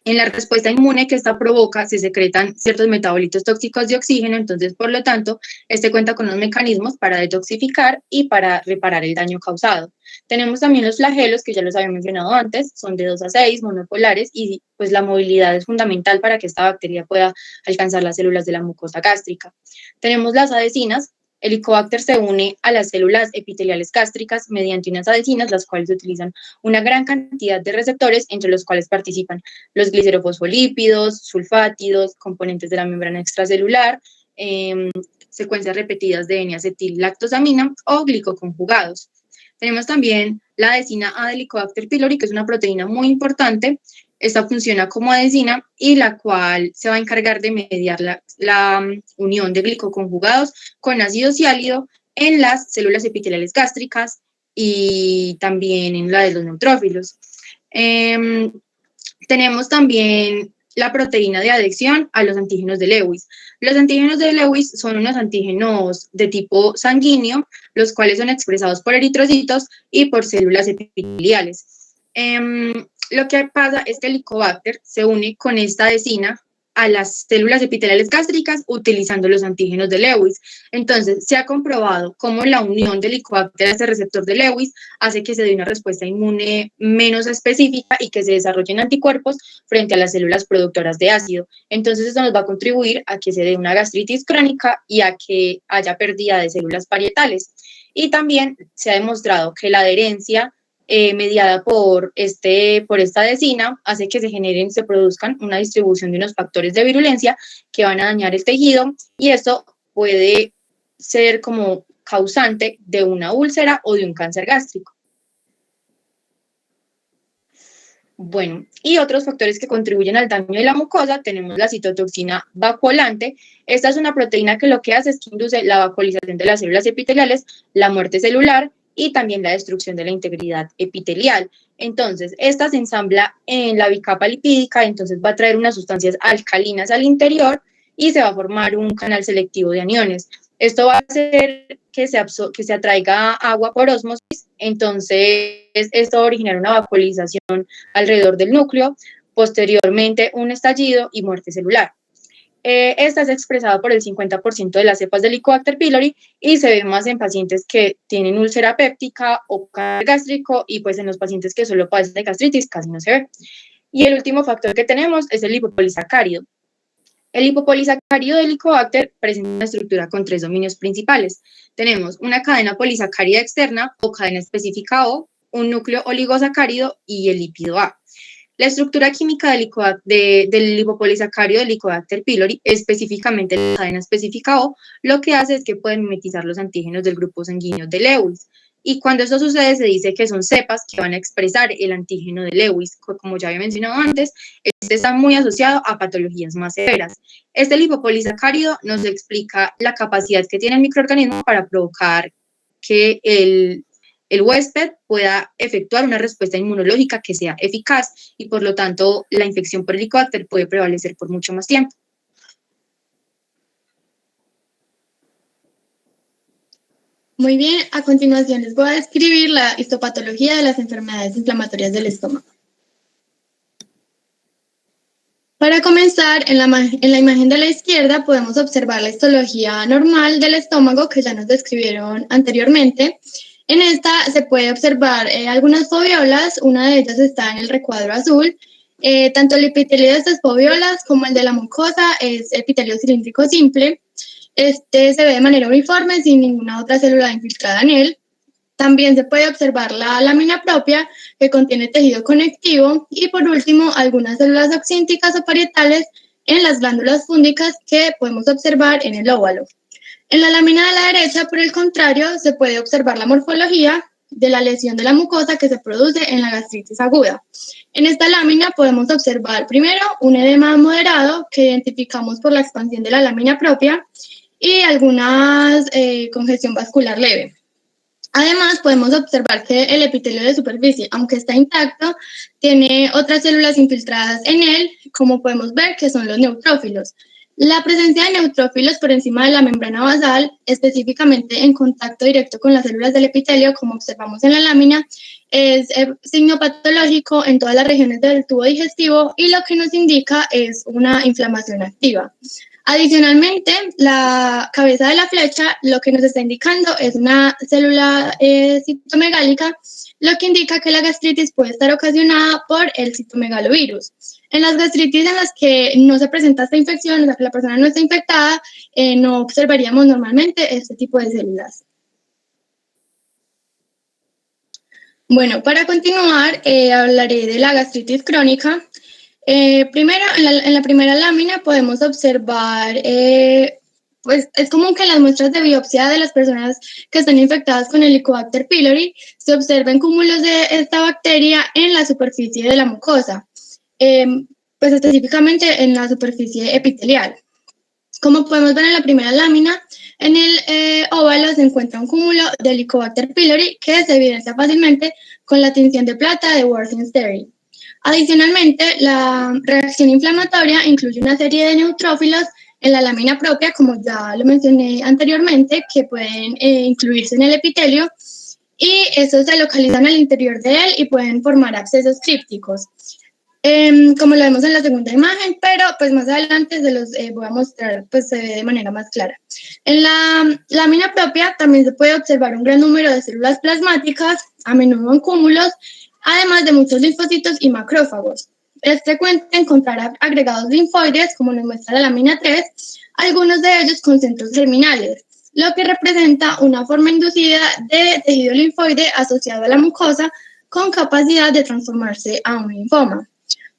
En la respuesta inmune que esta provoca se secretan ciertos metabolitos tóxicos de oxígeno, entonces por lo tanto este cuenta con los mecanismos para detoxificar y para reparar el daño causado. Tenemos también los flagelos, que ya los había mencionado antes, son de 2 a 6, monopolares, y pues la movilidad es fundamental para que esta bacteria pueda alcanzar las células de la mucosa gástrica. Tenemos las adhesinas. Helicobacter se une a las células epiteliales gástricas mediante unas adhesinas, las cuales utilizan una gran cantidad de receptores, entre los cuales participan los glicerofosfolípidos, sulfátidos, componentes de la membrana extracelular, secuencias repetidas de N-acetil-lactosamina o glicoconjugados. Tenemos también la adhesina A de Helicobacter pylori, que es una proteína muy importante. Esta funciona como adhesina y la cual se va a encargar de mediar la unión de glicoconjugados con ácido ciálido en las células epiteliales gástricas y también en la de los neutrófilos. Tenemos también la proteína de adhesión a los antígenos de Lewis. Los antígenos de Lewis son unos antígenos de tipo sanguíneo, los cuales son expresados por eritrocitos y por células epiteliales. Lo que pasa es que el Helicobacter se une con esta adhesina a las células epiteliales gástricas utilizando los antígenos de Lewis. Entonces, se ha comprobado cómo la unión del Helicobacter a este receptor de Lewis hace que se dé una respuesta inmune menos específica y que se desarrollen anticuerpos frente a las células productoras de ácido. Entonces, esto nos va a contribuir a que se dé una gastritis crónica y a que haya pérdida de células parietales. Y también se ha demostrado que la adherencia mediada por esta adhesina hace que se produzcan una distribución de unos factores de virulencia que van a dañar el tejido, y esto puede ser como causante de una úlcera o de un cáncer gástrico. Bueno, y otros factores que contribuyen al daño de la mucosa, tenemos la citotoxina vacuolante. Esta es una proteína que lo que hace es que induce la vacuolización de las células epiteliales, la muerte celular y también la destrucción de la integridad epitelial. Entonces, esta se ensambla en la bicapa lipídica, entonces va a traer unas sustancias alcalinas al interior y se va a formar un canal selectivo de aniones. Esto va a hacer que se atraiga agua por ósmosis, entonces esto va a originar una vacuolización alrededor del núcleo, posteriormente un estallido y muerte celular. Esta es expresada por el 50% de las cepas de Helicobacter pylori y se ve más en pacientes que tienen úlcera péptica o cáncer gástrico, y pues en los pacientes que solo padecen de gastritis casi no se ve. Y el último factor que tenemos es el lipopolisacárido. El lipopolisacárido de Helicobacter presenta una estructura con 3 dominios principales. Tenemos una cadena polisacárida externa o cadena específica O, un núcleo oligosacárido y el lípido A. La estructura química del lipopolisacárido del Helicobacter pylori, específicamente la cadena específica O, lo que hace es que pueden mimetizar los antígenos del grupo sanguíneo de Lewis. Y cuando esto sucede, se dice que son cepas que van a expresar el antígeno de Lewis. Como ya había mencionado antes, este está muy asociado a patologías más severas. Este lipopolisacárido nos explica la capacidad que tiene el microorganismo para provocar que el huésped pueda efectuar una respuesta inmunológica que sea eficaz, y por lo tanto la infección por Helicobacter puede prevalecer por mucho más tiempo. Muy bien, a continuación les voy a describir la histopatología de las enfermedades inflamatorias del estómago. Para comenzar, en la imagen de la izquierda podemos observar la histología normal del estómago que ya nos describieron anteriormente. En esta se puede observar algunas foviolas, una de ellas está en el recuadro azul. Tanto el epitelio de estas foviolas como el de la mucosa es epitelio cilíndrico simple. Este se ve de manera uniforme, sin ninguna otra célula infiltrada en él. También se puede observar la lámina propia, que contiene tejido conectivo, y por último, algunas células oxínticas o parietales en las glándulas fúngicas que podemos observar en el óvalo. En la lámina de la derecha, por el contrario, se puede observar la morfología de la lesión de la mucosa que se produce en la gastritis aguda. En esta lámina podemos observar primero un edema moderado que identificamos por la expansión de la lámina propia y alguna congestión vascular leve. Además, podemos observar que el epitelio de superficie, aunque está intacto, tiene otras células infiltradas en él, como podemos ver que son los neutrófilos. La presencia de neutrófilos por encima de la membrana basal, específicamente en contacto directo con las células del epitelio, como observamos en la lámina, es signo patológico en todas las regiones del tubo digestivo y lo que nos indica es una inflamación activa. Adicionalmente, la cabeza de la flecha lo que nos está indicando es una célula citomegálica, lo que indica que la gastritis puede estar ocasionada por el citomegalovirus. En las gastritis en las que no se presenta esta infección, o sea que la persona no está infectada, no observaríamos normalmente este tipo de células. Bueno, para continuar, hablaré de la gastritis crónica. Primero, en la primera lámina podemos observar, pues es común que en las muestras de biopsia de las personas que están infectadas con Helicobacter pylori se observen cúmulos de esta bacteria en la superficie de la mucosa, pues específicamente en la superficie epitelial. Como podemos ver en la primera lámina, en el óvalo se encuentra un cúmulo de Helicobacter pylori que se evidencia fácilmente con la tinción de plata de Worthington-Sterry. Adicionalmente, la reacción inflamatoria incluye una serie de neutrófilos en la lámina propia, como ya lo mencioné anteriormente, que pueden incluirse en el epitelio y estos se localizan al interior de él y pueden formar abscesos crípticos. Como lo vemos en la segunda imagen, pero pues más adelante se los voy a mostrar, pues se ve de manera más clara. En la lámina propia también se puede observar un gran número de células plasmáticas, a menudo en cúmulos, además de muchos linfocitos y macrófagos. Es frecuente encontrar agregados linfoides, como nos muestra la lámina 3, algunos de ellos con centros germinales, lo que representa una forma inducida de tejido linfoide asociado a la mucosa con capacidad de transformarse a un linfoma.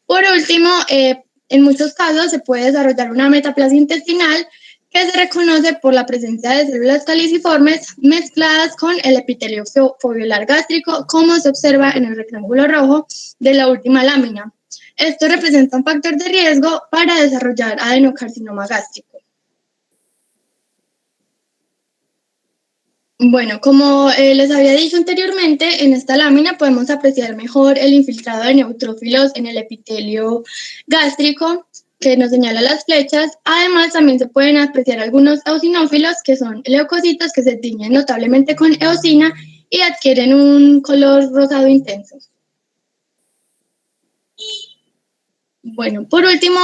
Por último, en muchos casos se puede desarrollar una metaplasia intestinal que se reconoce por la presencia de células caliciformes mezcladas con el epitelio foveolar gástrico, como se observa en el rectángulo rojo de la última lámina. Esto representa un factor de riesgo para desarrollar adenocarcinoma gástrico. Bueno, como les había dicho anteriormente, en esta lámina podemos apreciar mejor el infiltrado de neutrófilos en el epitelio gástrico, que nos señala las flechas. Además, también se pueden apreciar algunos eosinófilos, que son leucocitos que se tiñen notablemente con eosina y adquieren un color rosado intenso. Bueno, por último,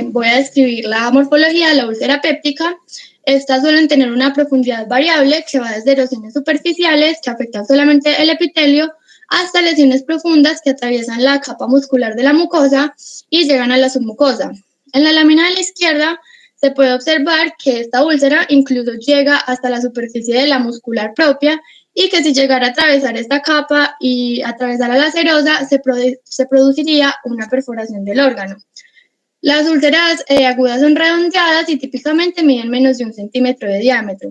voy a describir la morfología de la úlcera péptica. Estas suelen tener una profundidad variable que va desde erosiones superficiales que afectan solamente el epitelio hasta lesiones profundas que atraviesan la capa muscular de la mucosa y llegan a la submucosa. En la lámina de la izquierda se puede observar que esta úlcera incluso llega hasta la superficie de la muscular propia y que si llegara a atravesar esta capa y atravesar a la serosa, se produciría una perforación del órgano. Las úlceras agudas son redondeadas y típicamente miden menos de 1 centímetro de diámetro.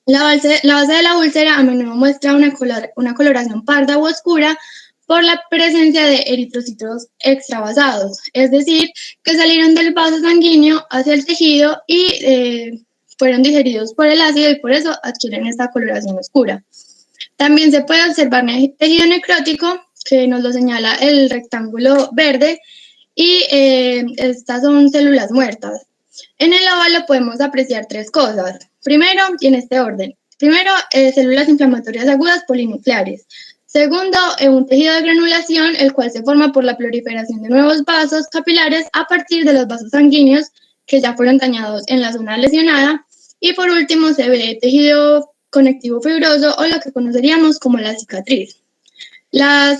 La base de la úlcera a menudo muestra una coloración parda u oscura por la presencia de eritrocitos extravasados, es decir, que salieron del vaso sanguíneo hacia el tejido y fueron digeridos por el ácido y por eso adquieren esta coloración oscura. También se puede observar tejido necrótico, que nos lo señala el rectángulo verde, y estas son células muertas. En el óvalo podemos apreciar 3 cosas. Primero, y en este orden. Primero, células inflamatorias agudas polinucleares. Segundo, un tejido de granulación, el cual se forma por la proliferación de nuevos vasos capilares a partir de los vasos sanguíneos que ya fueron dañados en la zona lesionada. Y por último, se ve tejido conectivo fibroso o lo que conoceríamos como la cicatriz.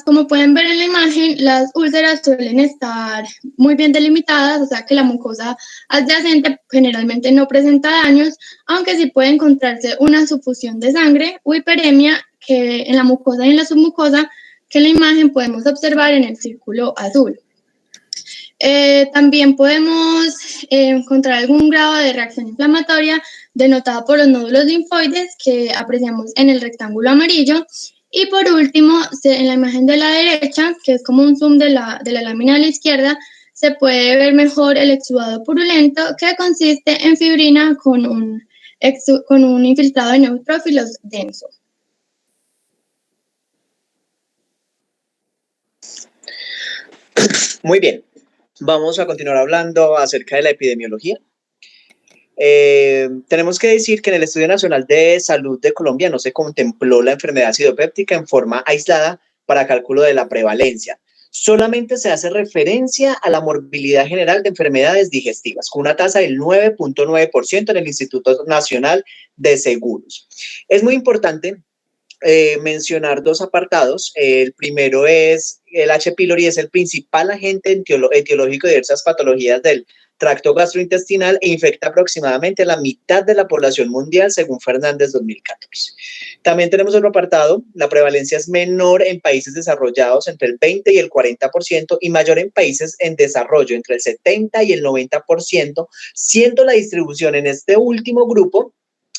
Como pueden ver en la imagen, las úlceras suelen estar muy bien delimitadas, o sea que la mucosa adyacente generalmente no presenta daños, aunque sí puede encontrarse una sufusión de sangre o hiperemia que en la mucosa y en la submucosa, que en la imagen podemos observar en el círculo azul. También podemos encontrar algún grado de reacción inflamatoria denotado por los nódulos linfoides que apreciamos en el rectángulo amarillo. Y por último, en la imagen de la derecha, que es como un zoom de la lámina de la izquierda, se puede ver mejor el exudado purulento, que consiste en fibrina con un infiltrado de neutrófilos denso. Muy bien, vamos a continuar hablando acerca de la epidemiología. Tenemos que decir que en el Estudio Nacional de Salud de Colombia no se contempló la enfermedad acidopéptica en forma aislada para cálculo de la prevalencia. Solamente se hace referencia a la morbilidad general de enfermedades digestivas, con una tasa del 9.9% en el Instituto Nacional de Seguros. Es muy importante mencionar dos apartados. El primero es el H. pylori, es el principal agente etiológico de diversas patologías del tracto gastrointestinal e infecta aproximadamente a la mitad de la población mundial, según Fernández 2014. También tenemos otro apartado, la prevalencia es menor en países desarrollados entre el 20 y el 40% y mayor en países en desarrollo entre el 70 y el 90%, siendo la distribución en este último grupo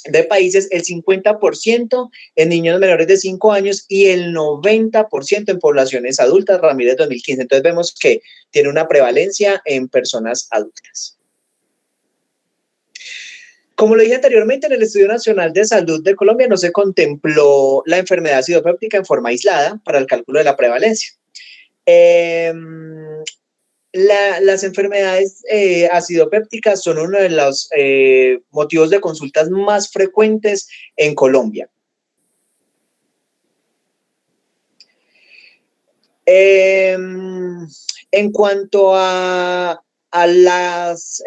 de países el 50% en niños menores de 5 años y el 90% en poblaciones adultas, Ramírez 2015. Entonces vemos que tiene una prevalencia en personas adultas. Como lo dije anteriormente, en el Estudio Nacional de Salud de Colombia no se contempló la enfermedad acidopéptica en forma aislada para el cálculo de la prevalencia. Las enfermedades acidopépticas son uno de los motivos de consultas más frecuentes en Colombia. En cuanto a las...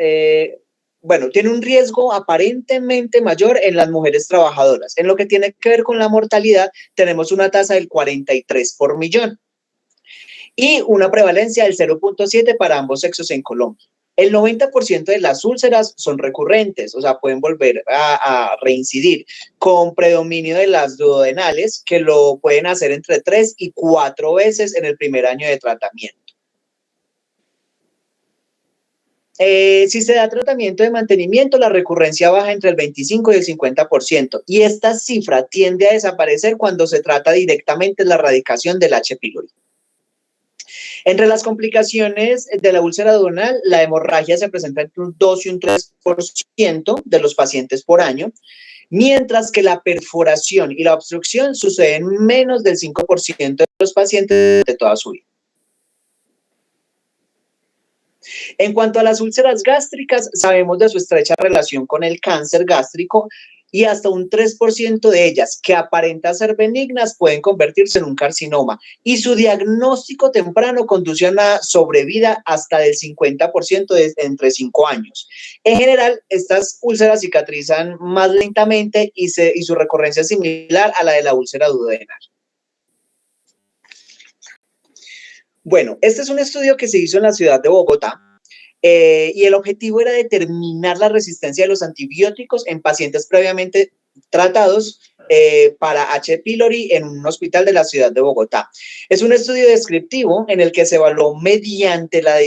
bueno, tiene un riesgo aparentemente mayor en las mujeres trabajadoras. En lo que tiene que ver con la mortalidad, tenemos una tasa del 43 por millón. Y una prevalencia del 0.7 para ambos sexos en Colombia. El 90% de las úlceras son recurrentes, o sea, pueden volver a reincidir, con predominio de las duodenales, que lo pueden hacer entre 3 y 4 veces en el primer año de tratamiento. Si se da tratamiento de mantenimiento, la recurrencia baja entre el 25 y el 50%, y esta cifra tiende a desaparecer cuando se trata directamente de la erradicación del H. pylori. Entre las complicaciones de la úlcera duodenal, la hemorragia se presenta entre un 2 y un 3% de los pacientes por año, mientras que la perforación y la obstrucción suceden en menos del 5% de los pacientes de toda su vida. En cuanto a las úlceras gástricas, sabemos de su estrecha relación con el cáncer gástrico y hasta un 3% de ellas, que aparentan ser benignas, pueden convertirse en un carcinoma y su diagnóstico temprano conduce a una sobrevida hasta del 50% entre 5 años. En general, estas úlceras cicatrizan más lentamente y su recurrencia es similar a la de la úlcera duodenal. Bueno, este es un estudio que se hizo en la ciudad de Bogotá. Y el objetivo era determinar la resistencia de los antibióticos en pacientes previamente tratados para H. pylori en un hospital de la ciudad de Bogotá. Es un estudio descriptivo en el que se evaluó mediante la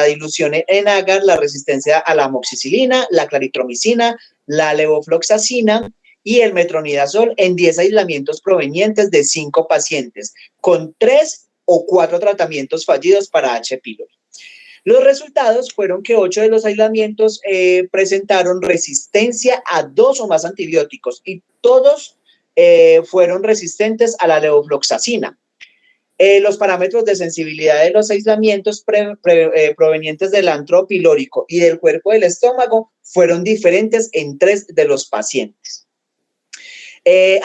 dilución en agar la resistencia a la amoxicilina, la claritromicina, la levofloxacina y el metronidazol en 10 aislamientos provenientes de 5 pacientes con 3 o 4 tratamientos fallidos para H. pylori. Los resultados fueron que 8 de los aislamientos presentaron resistencia a 2 o más antibióticos y todos fueron resistentes a la levofloxacina. Los parámetros de sensibilidad de los aislamientos provenientes del antro pilórico y del cuerpo del estómago fueron diferentes en 3 de los pacientes.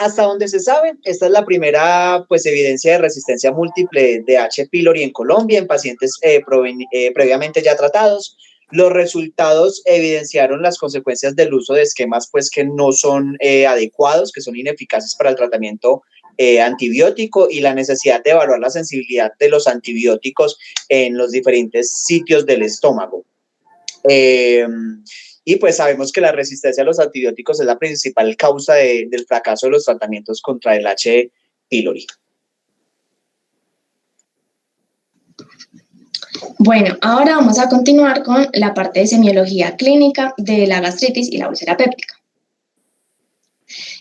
Hasta donde se sabe, esta es la primera evidencia de resistencia múltiple de H. pylori en Colombia en pacientes previamente ya tratados. Los resultados evidenciaron las consecuencias del uso de esquemas que no son adecuados, que son ineficaces para el tratamiento antibiótico y la necesidad de evaluar la sensibilidad de los antibióticos en los diferentes sitios del estómago. Y pues sabemos que la resistencia a los antibióticos es la principal causa del fracaso de los tratamientos contra el H. pylori. Bueno, ahora vamos a continuar con la parte de semiología clínica de la gastritis y la úlcera péptica.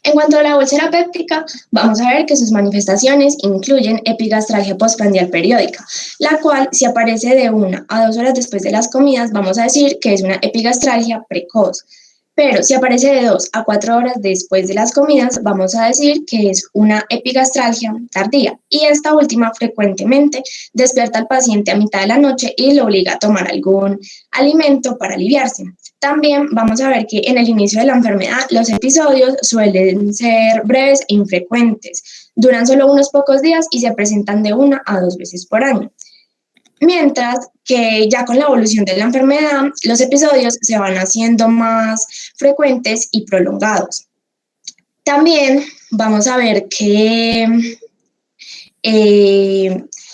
En cuanto a la úlcera péptica, vamos a ver que sus manifestaciones incluyen epigastralgia postprandial periódica, la cual, si aparece de 1 a 2 horas después de las comidas, vamos a decir que es una epigastralgia precoz. Pero si aparece de 2 a 4 horas después de las comidas, vamos a decir que es una epigastralgia tardía. Y esta última frecuentemente despierta al paciente a mitad de la noche y lo obliga a tomar algún alimento para aliviarse. También vamos a ver que en el inicio de la enfermedad los episodios suelen ser breves e infrecuentes. Duran solo unos pocos días y se presentan de 1 a 2 veces por año. Mientras que ya con la evolución de la enfermedad, los episodios se van haciendo más frecuentes y prolongados. También vamos a ver que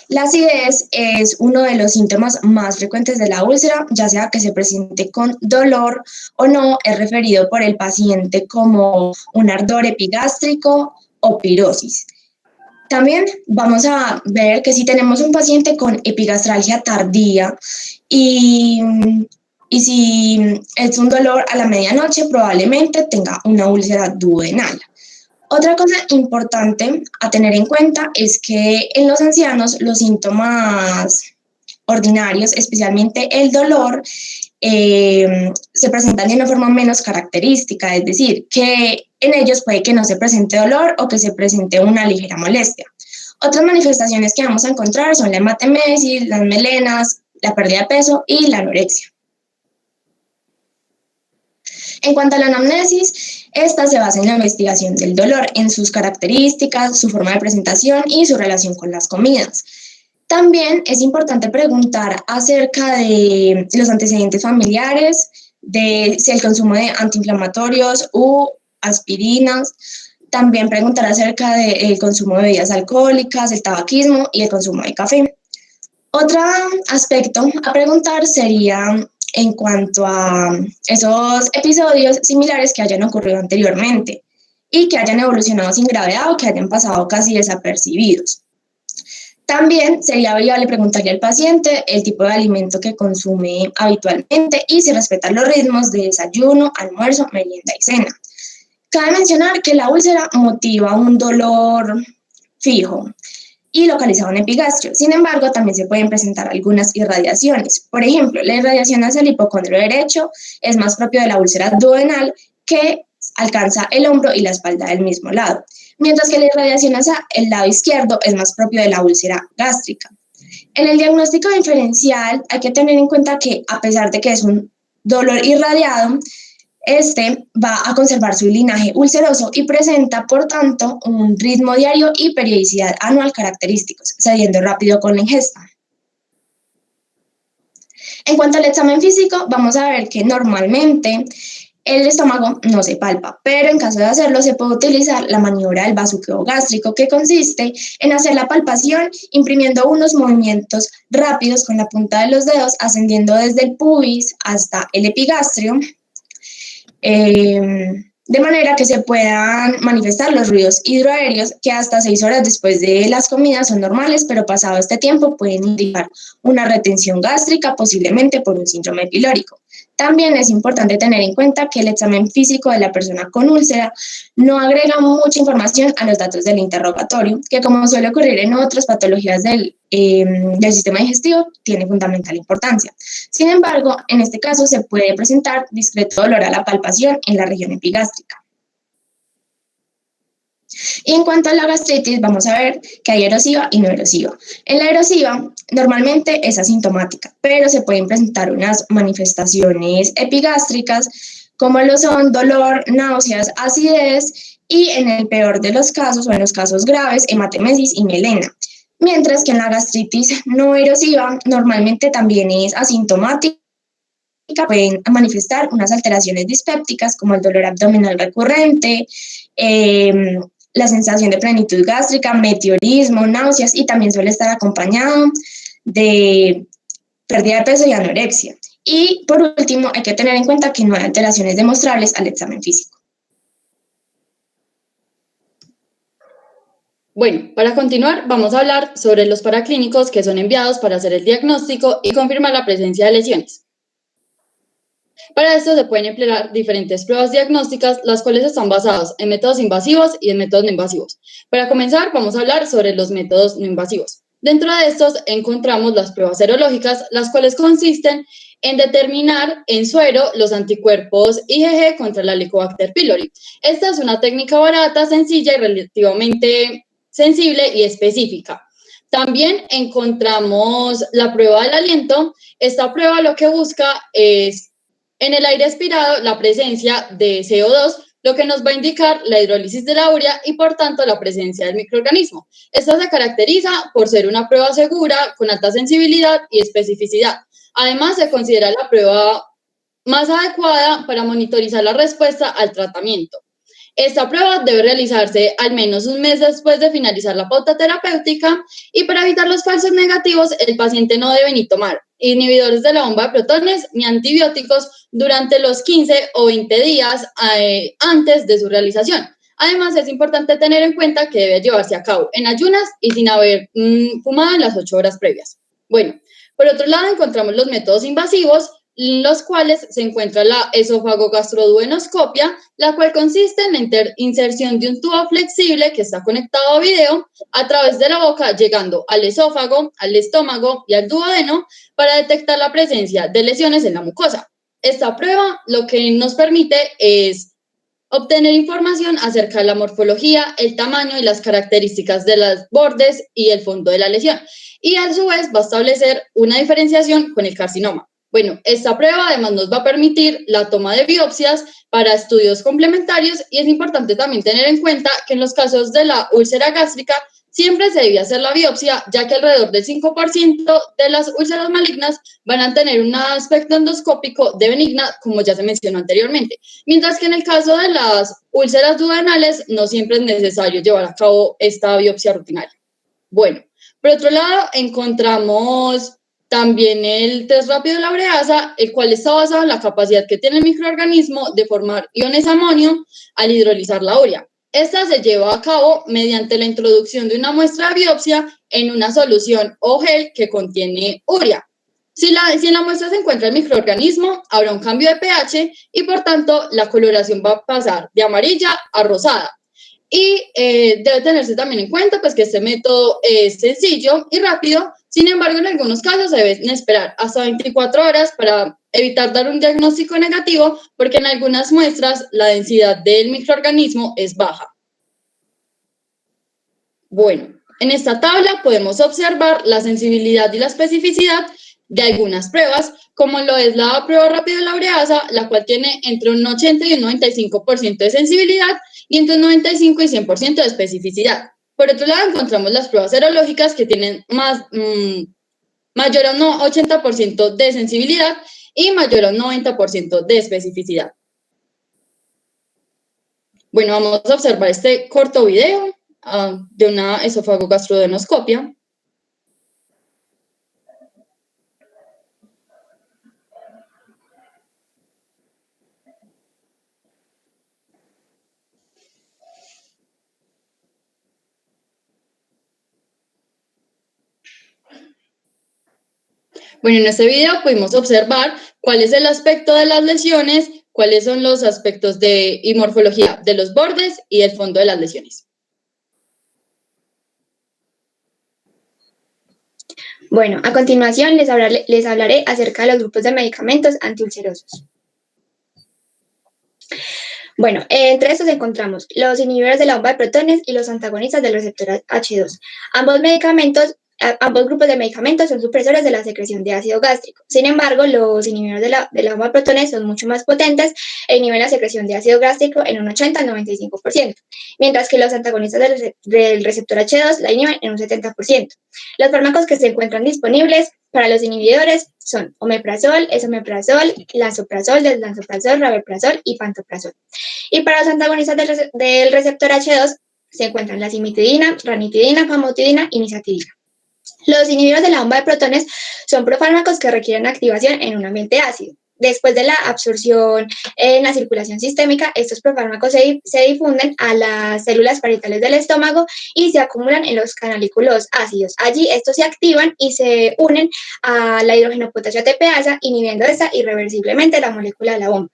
la acidez es uno de los síntomas más frecuentes de la úlcera, ya sea que se presente con dolor o no, es referido por el paciente como un ardor epigástrico o pirosis. También vamos a ver que si tenemos un paciente con epigastralgia tardía y si es un dolor a la medianoche, probablemente tenga una úlcera duodenal. Otra cosa importante a tener en cuenta es que en los ancianos los síntomas ordinarios, especialmente el dolor, se presentan de una forma menos característica, es decir, que en ellos puede que no se presente dolor o que se presente una ligera molestia. Otras manifestaciones que vamos a encontrar son la hematemesis, las melenas, la pérdida de peso y la anorexia. En cuanto a la anamnesis, esta se basa en la investigación del dolor, en sus características, su forma de presentación y su relación con las comidas. También es importante preguntar acerca de los antecedentes familiares, de si el consumo de antiinflamatorios u aspirinas. También preguntar acerca del consumo de bebidas alcohólicas, el tabaquismo y el consumo de café. Otro aspecto a preguntar sería en cuanto a esos episodios similares que hayan ocurrido anteriormente y que hayan evolucionado sin gravedad o que hayan pasado casi desapercibidos. También sería viable preguntarle al paciente el tipo de alimento que consume habitualmente y si respeta los ritmos de desayuno, almuerzo, merienda y cena. Cabe mencionar que la úlcera motiva un dolor fijo y localizado en epigastrio. Sin embargo, también se pueden presentar algunas irradiaciones. Por ejemplo, la irradiación hacia el hipocondrio derecho es más propio de la úlcera duodenal que alcanza el hombro y la espalda del mismo lado, mientras que la irradiación hacia el lado izquierdo es más propio de la úlcera gástrica. En el diagnóstico diferencial hay que tener en cuenta que a pesar de que es un dolor irradiado, este va a conservar su linaje ulceroso y presenta, por tanto, un ritmo diario y periodicidad anual característicos, cediendo rápido con la ingesta. En cuanto al examen físico, vamos a ver que normalmente el estómago no se palpa, pero en caso de hacerlo se puede utilizar la maniobra del bazuqueo gástrico, que consiste en hacer la palpación imprimiendo unos movimientos rápidos con la punta de los dedos, ascendiendo desde el pubis hasta el epigastrio, de manera que se puedan manifestar los ruidos hidroaéreos que hasta 6 horas después de las comidas son normales, pero pasado este tiempo pueden indicar una retención gástrica, posiblemente por un síndrome pilórico. También es importante tener en cuenta que el examen físico de la persona con úlcera no agrega mucha información a los datos del interrogatorio, que como suele ocurrir en otras patologías del sistema digestivo, tiene fundamental importancia. Sin embargo, en este caso se puede presentar discreto dolor a la palpación en la región epigástrica. Y en cuanto a la gastritis, vamos a ver que hay erosiva y no erosiva. En la erosiva, normalmente es asintomática, pero se pueden presentar unas manifestaciones epigástricas, como lo son dolor, náuseas, acidez y, en el peor de los casos, o en los casos graves, hematemesis y melena. Mientras que en la gastritis no erosiva, normalmente también es asintomática, pueden manifestar unas alteraciones dispépticas, como el dolor abdominal recurrente, la sensación de plenitud gástrica, meteorismo, náuseas, y también suele estar acompañado de pérdida de peso y anorexia. Y por último, hay que tener en cuenta que no hay alteraciones demostrables al examen físico. Bueno, para continuar, vamos a hablar sobre los paraclínicos que son enviados para hacer el diagnóstico y confirmar la presencia de lesiones. Para esto se pueden emplear diferentes pruebas diagnósticas, las cuales están basadas en métodos invasivos y en métodos no invasivos. Para comenzar, vamos a hablar sobre los métodos no invasivos. Dentro de estos encontramos las pruebas serológicas, las cuales consisten en determinar en suero los anticuerpos IgG contra la Helicobacter pylori. Esta es una técnica barata, sencilla y relativamente sensible y específica. También encontramos la prueba del aliento. Esta prueba lo que busca es en el aire expirado la presencia de CO2, lo que nos va a indicar la hidrólisis de la urea y por tanto la presencia del microorganismo. Esta se caracteriza por ser una prueba segura, con alta sensibilidad y especificidad. Además, se considera la prueba más adecuada para monitorizar la respuesta al tratamiento. Esta prueba debe realizarse al menos un mes después de finalizar la pauta terapéutica y para evitar los falsos negativos, el paciente no debe ni tomar inhibidores de la bomba de protones ni antibióticos durante los 15 o 20 días antes de su realización. Además, es importante tener en cuenta que debe llevarse a cabo en ayunas y sin haber fumado en las 8 horas previas. Bueno, por otro lado, encontramos los métodos invasivos, en los cuales se encuentra la esofagogastroduodenoscopia, la cual consiste en la inserción de un tubo flexible que está conectado a video a través de la boca, llegando al esófago, al estómago y al duodeno para detectar la presencia de lesiones en la mucosa. Esta prueba lo que nos permite es obtener información acerca de la morfología, el tamaño y las características de los bordes y el fondo de la lesión. Y a su vez va a establecer una diferenciación con el carcinoma. Bueno, esta prueba además nos va a permitir la toma de biopsias para estudios complementarios y es importante también tener en cuenta que en los casos de la úlcera gástrica siempre se debe hacer la biopsia, ya que alrededor del 5% de las úlceras malignas van a tener un aspecto endoscópico de benigna, como ya se mencionó anteriormente, mientras que en el caso de las úlceras duodenales no siempre es necesario llevar a cabo esta biopsia rutinaria. Bueno, por otro lado encontramos también el test rápido de la ureasa, el cual está basado en la capacidad que tiene el microorganismo de formar iones amonio al hidrolizar la urea. Esta se lleva a cabo mediante la introducción de una muestra de biopsia en una solución o gel que contiene urea. Si en la muestra se encuentra el microorganismo, habrá un cambio de pH y por tanto la coloración va a pasar de amarilla a rosada. Y debe tenerse también en cuenta pues, que este método es sencillo y rápido. Sin embargo, en algunos casos se deben esperar hasta 24 horas para evitar dar un diagnóstico negativo, porque en algunas muestras la densidad del microorganismo es baja. Bueno, en esta tabla podemos observar la sensibilidad y la especificidad de algunas pruebas, como lo es la prueba rápida de la ureasa, la cual tiene entre un 80 y un 95% de sensibilidad y entre un 95 y 100% de especificidad. Por otro lado, encontramos las pruebas serológicas que tienen mayor a un 80% de sensibilidad y mayor a un 90% de especificidad. Bueno, vamos a observar este corto video de una esofagogastroduodenoscopia. Bueno, en este video pudimos observar cuál es el aspecto de las lesiones, cuáles son los aspectos y morfología de los bordes y el fondo de las lesiones. Bueno, a continuación les hablaré acerca de los grupos de medicamentos antiulcerosos. Bueno, entre estos encontramos los inhibidores de la bomba de protones y los antagonistas del receptor H2. Ambos grupos de medicamentos son supresores de la secreción de ácido gástrico. Sin embargo, los inhibidores de la bomba de protones son mucho más potentes e inhiben la secreción de ácido gástrico en un 80 al 95%, mientras que los antagonistas del receptor H2 la inhiben en un 70%. Los fármacos que se encuentran disponibles para los inhibidores son omeprazol, esomeprazol, lansoprazol, deslansoprazol, rabeprazol y pantoprazol. Y para los antagonistas del receptor H2 se encuentran la cimetidina, ranitidina, famotidina y nisatidina. Los inhibidores de la bomba de protones son profármacos que requieren activación en un ambiente ácido. Después de la absorción en la circulación sistémica, estos profármacos se difunden a las células parietales del estómago y se acumulan en los canalículos ácidos. Allí estos se activan y se unen a la hidrógeno-potasio ATPasa, inhibiendo esta irreversiblemente la molécula de la bomba.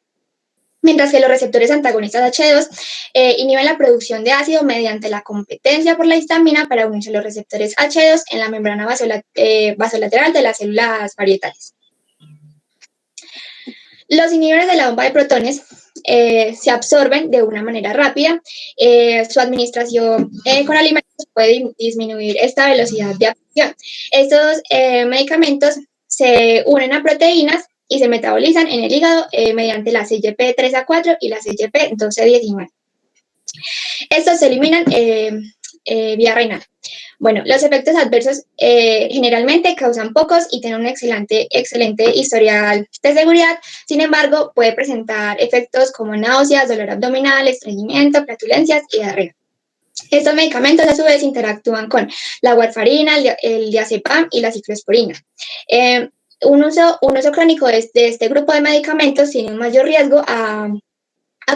Mientras que los receptores antagonistas H2 inhiben la producción de ácido mediante la competencia por la histamina para unirse a los receptores H2 en la membrana vasolateral de las células parietales. Los inhibidores de la bomba de protones se absorben de una manera rápida. Su administración con alimentos puede disminuir esta velocidad de absorción. Estos medicamentos se unen a proteínas y se metabolizan en el hígado mediante la CYP3A4 y la CYP1219. Estos se eliminan vía renal. Bueno, los efectos adversos generalmente causan pocos y tienen un excelente historial de seguridad. Sin embargo, puede presentar efectos como náuseas, dolor abdominal, estreñimiento, flatulencias y diarrea. Estos medicamentos a su vez interactúan con la warfarina, el diazepam y la ciclosporina. Un uso crónico de este grupo de medicamentos tiene un mayor riesgo a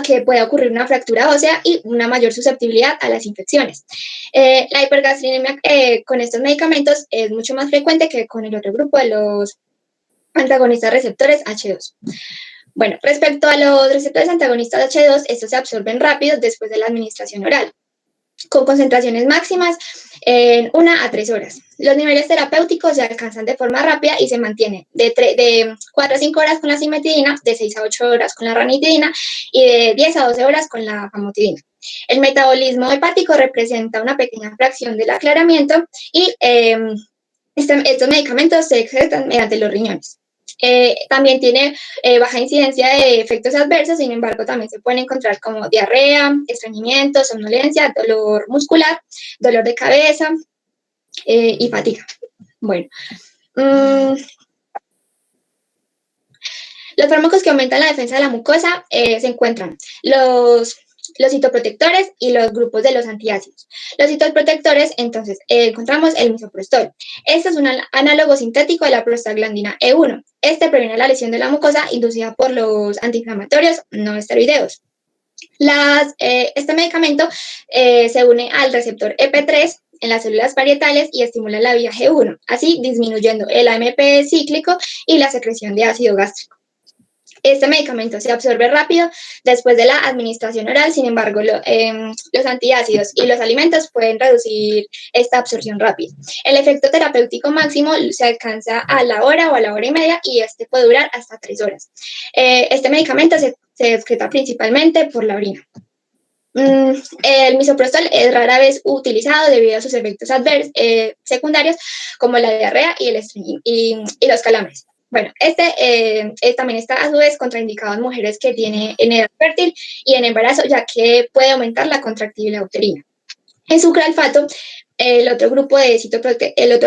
que pueda ocurrir una fractura ósea y una mayor susceptibilidad a las infecciones. La hipergastrinemia con estos medicamentos es mucho más frecuente que con el otro grupo de los antagonistas receptores H2. Bueno, respecto a los receptores antagonistas H2, estos se absorben rápido después de la administración oral, con concentraciones máximas en 1 a 3 horas. Los niveles terapéuticos se alcanzan de forma rápida y se mantienen de 4 a 5 horas con la cimetidina, de 6 a 8 horas con la ranitidina y de 10 a 12 horas con la famotidina. El metabolismo hepático representa una pequeña fracción del aclaramiento y estos medicamentos se excretan mediante los riñones. También tiene baja incidencia de efectos adversos, sin embargo, también se pueden encontrar como diarrea, estreñimiento, somnolencia, dolor muscular, dolor de cabeza y fatiga. Bueno, los fármacos que aumentan la defensa de la mucosa se encuentran los citoprotectores y los grupos de los antiácidos. Los citoprotectores, entonces, encontramos el misoprostol. Este es un análogo sintético de la prostaglandina E1. Este previene la lesión de la mucosa inducida por los antiinflamatorios no esteroideos. Este medicamento se une al receptor EP3 en las células parietales y estimula la vía G1, así disminuyendo el AMP cíclico y la secreción de ácido gástrico. Este medicamento se absorbe rápido después de la administración oral, sin embargo, los antiácidos y los alimentos pueden reducir esta absorción rápida. El efecto terapéutico máximo se alcanza a la hora o a la hora y media y este puede durar hasta 3 horas. Este medicamento se excreta principalmente por la orina. El misoprostol es rara vez utilizado debido a sus efectos secundarios como la diarrea y los calambres. Bueno, también está a su vez contraindicado en mujeres que tienen en edad fértil y en embarazo, ya que puede aumentar la contractibilidad uterina. En sucralfato, el otro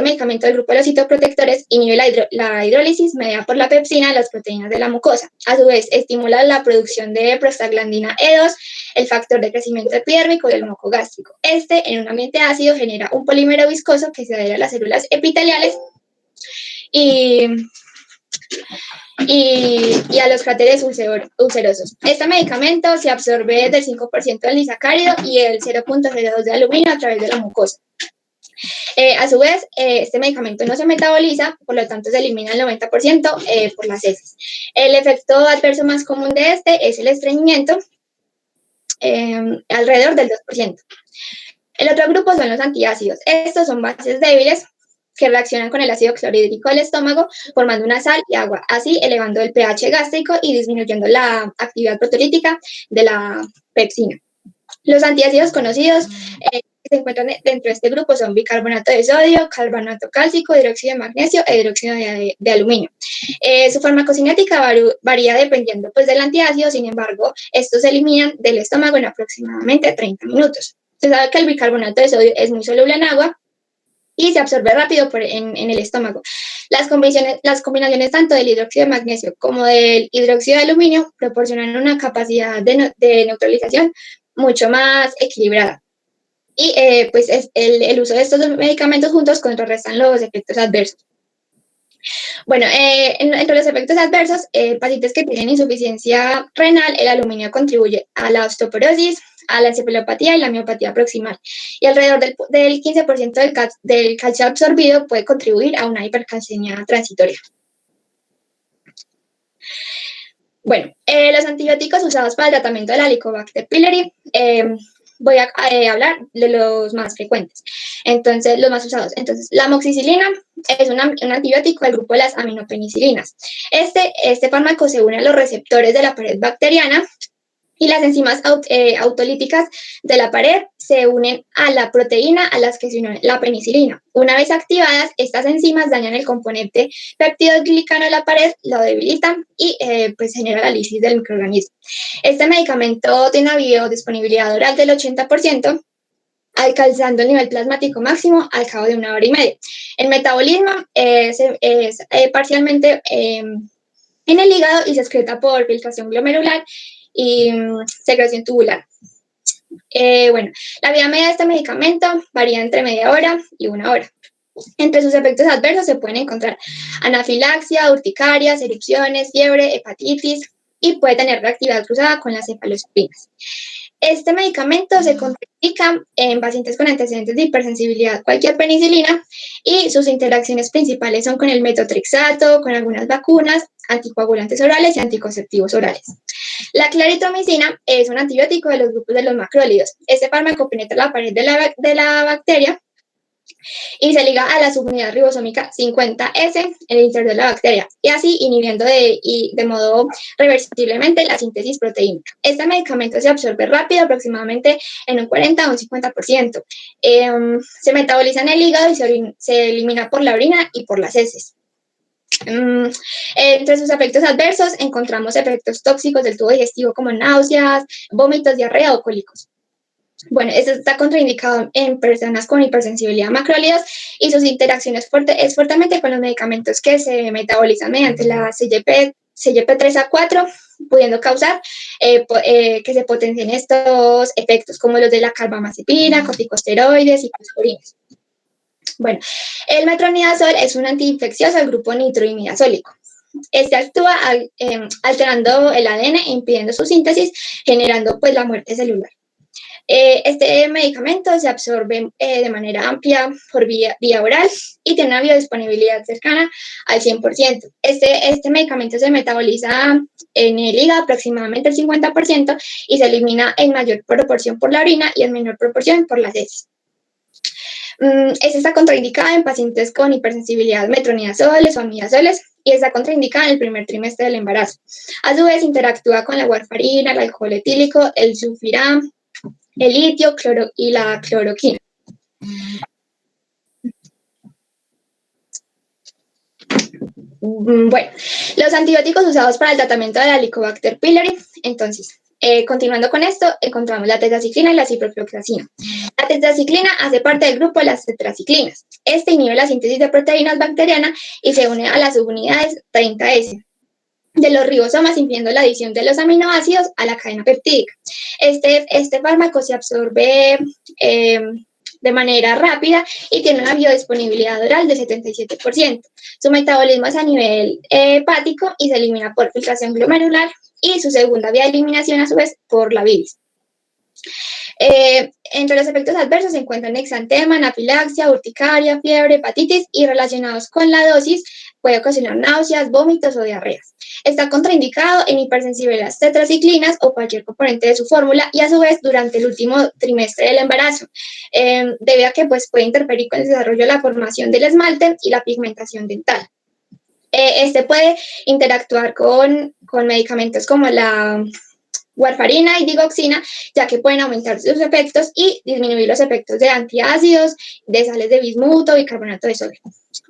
medicamento del grupo de los citoprotectores inhibe la hidrólisis mediada por la pepsina, las proteínas de la mucosa. A su vez, estimula la producción de prostaglandina E2, el factor de crecimiento epidérmico y el moco gástrico. En un ambiente ácido, genera un polímero viscoso que se adhiere a las células epiteliales y a los cráteres ulcerosos. Este medicamento se absorbe del 5% del disacárido y el 0.02 de aluminio a través de la mucosa. A su vez, este medicamento no se metaboliza, por lo tanto se elimina el 90% por las heces. El efecto adverso más común de este es el estreñimiento, alrededor del 2%. El otro grupo son los antiácidos. Estos son bases débiles que reaccionan con el ácido clorhídrico del estómago, formando una sal y agua, así elevando el pH gástrico y disminuyendo la actividad protolítica de la pepsina. Los antiácidos conocidos que se encuentran dentro de este grupo son bicarbonato de sodio, carbonato cálcico, hidróxido de magnesio e hidróxido de aluminio. Su farmacocinética varía dependiendo del antiácido, sin embargo, estos se eliminan del estómago en aproximadamente 30 minutos. Se sabe que el bicarbonato de sodio es muy soluble en agua y se absorbe rápido en el estómago. Las combinaciones tanto del hidróxido de magnesio como del hidróxido de aluminio proporcionan una capacidad de neutralización mucho más equilibrada. Y el uso de estos dos medicamentos juntos contrarrestan los efectos adversos. Bueno, entre los efectos adversos, pacientes que tienen insuficiencia renal, el aluminio contribuye a la osteoporosis, a la encefalopatía y la miopatía proximal. Y alrededor del 15% del calcio absorbido puede contribuir a una hipercalcemia transitoria. Bueno, los antibióticos usados para el tratamiento de la Helicobacter pylori voy a hablar de los más frecuentes, entonces los más usados. Entonces, la amoxicilina es un antibiótico del grupo de las aminopenicilinas. Este fármaco se une a los receptores de la pared bacteriana y las enzimas autolíticas de la pared se unen a la proteína a las que se une la penicilina. Una vez activadas, estas enzimas dañan el componente peptidoglicano de la pared, lo debilitan y pues genera la lisis del microorganismo. Este medicamento tiene una biodisponibilidad oral del 80%, alcanzando el nivel plasmático máximo al cabo de 1 hora y media. El metabolismo es parcialmente en el hígado y se excreta por filtración glomerular y secreción tubular. Bueno, la vida media de este medicamento varía entre media hora y 1 hora. Entre sus efectos adversos se pueden encontrar anafilaxia, urticarias, erupciones, fiebre, hepatitis y puede tener reactividad cruzada con las cefalosporinas. Este medicamento se contraindica en pacientes con antecedentes de hipersensibilidad a cualquier penicilina y sus interacciones principales son con el metotrexato, con algunas vacunas, anticoagulantes orales y anticonceptivos orales. La claritromicina es un antibiótico de los grupos de los macrólidos. Este fármaco penetra la pared de la bacteria y se liga a la subunidad ribosómica 50S en el interior de la bacteria, y así inhibiendo de modo reversiblemente la síntesis proteínica. Este medicamento se absorbe rápido, aproximadamente en un 40 o un 50%. Se metaboliza en el hígado y se elimina por la orina y por las heces. Entre sus efectos adversos encontramos efectos tóxicos del tubo digestivo como náuseas, vómitos, diarrea o cólicos. Bueno, esto está contraindicado en personas con hipersensibilidad a macrólidos y sus interacciones es fuertemente con los medicamentos que se metabolizan mediante la CYP3A4, pudiendo causar que se potencien estos efectos como los de la carbamazepina, corticosteroides y fosforinas. Bueno, el metronidazol es un antiinfeccioso del grupo nitroimidazólico. Este actúa alterando el ADN e impidiendo su síntesis, generando pues la muerte celular. Este medicamento se absorbe de manera amplia por vía oral y tiene una biodisponibilidad cercana al 100%. Este medicamento se metaboliza en el hígado aproximadamente el 50% y se elimina en mayor proporción por la orina y en menor proporción por las heces. Esta está contraindicada en pacientes con hipersensibilidad a metronidazoles o amidazoles y está contraindicada en el primer trimestre del embarazo. A su vez, interactúa con la warfarina, el alcohol etílico, el sulfiram, el litio y la cloroquina. Bueno, los antibióticos usados para el tratamiento de la Helicobacter pylori. Entonces, continuando con esto, encontramos la tetraciclina y la ciprofloxacina. La tetraciclina hace parte del grupo de las tetraciclinas. Este inhibe la síntesis de proteínas bacterianas y se une a las subunidades 30S de los ribosomas, impidiendo la adición de los aminoácidos a la cadena peptídica. Este fármaco se absorbe de manera rápida y tiene una biodisponibilidad oral del 77%. Su metabolismo es a nivel hepático y se elimina por filtración glomerular y su segunda vía de eliminación a su vez por la bilis. Entre los efectos adversos se encuentran exantema, anafilaxia, urticaria, fiebre, hepatitis y relacionados con la dosis puede ocasionar náuseas, vómitos o diarreas. Está contraindicado en hipersensibilidad a tetraciclinas o cualquier componente de su fórmula y a su vez durante el último trimestre del embarazo, debido a que pues, puede interferir con el desarrollo de la formación del esmalte y la pigmentación dental. Este puede interactuar con medicamentos como la warfarina y digoxina, ya que pueden aumentar sus efectos y disminuir los efectos de antiácidos, de sales de bismuto y carbonato de sodio.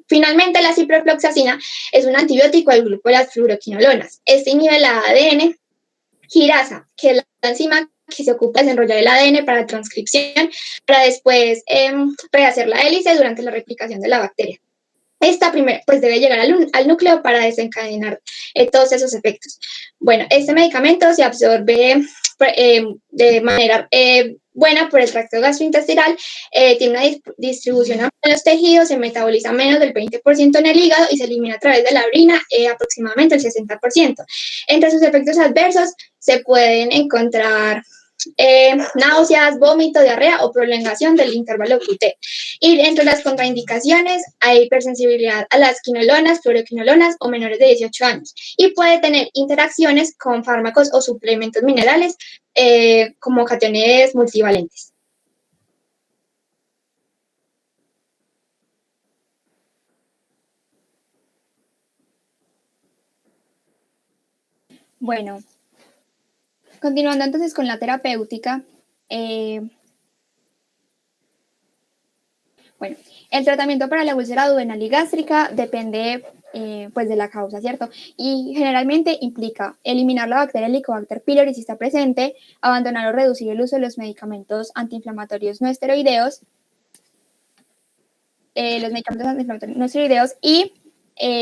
Finalmente, la ciprofloxacina es un antibiótico del grupo de las fluoroquinolonas. Este inhibe la ADN girasa, que es la enzima que se ocupa de desenrollar el ADN para la transcripción, para después rehacer la hélice durante la replicación de la bacteria. Esta pues debe llegar al núcleo para desencadenar todos esos efectos. Bueno, este medicamento se absorbe de manera buena por el tracto gastrointestinal, tiene una distribución amplia en los tejidos, se metaboliza menos del 20% en el hígado y se elimina a través de la orina aproximadamente el 60%. Entre sus efectos adversos se pueden encontrar náuseas, vómito, diarrea o prolongación del intervalo QT. Y entre las contraindicaciones hay hipersensibilidad a las quinolonas, fluoroquinolonas o menores de 18 años. Y puede tener interacciones con fármacos o suplementos minerales como cationes multivalentes. Bueno, continuando entonces con la terapéutica, bueno, el tratamiento para la úlcera duodenal y gástrica depende pues de la causa, ¿cierto? Y generalmente implica eliminar la bacteria Helicobacter pylori si está presente, abandonar o reducir el uso de los medicamentos antiinflamatorios no esteroideos, y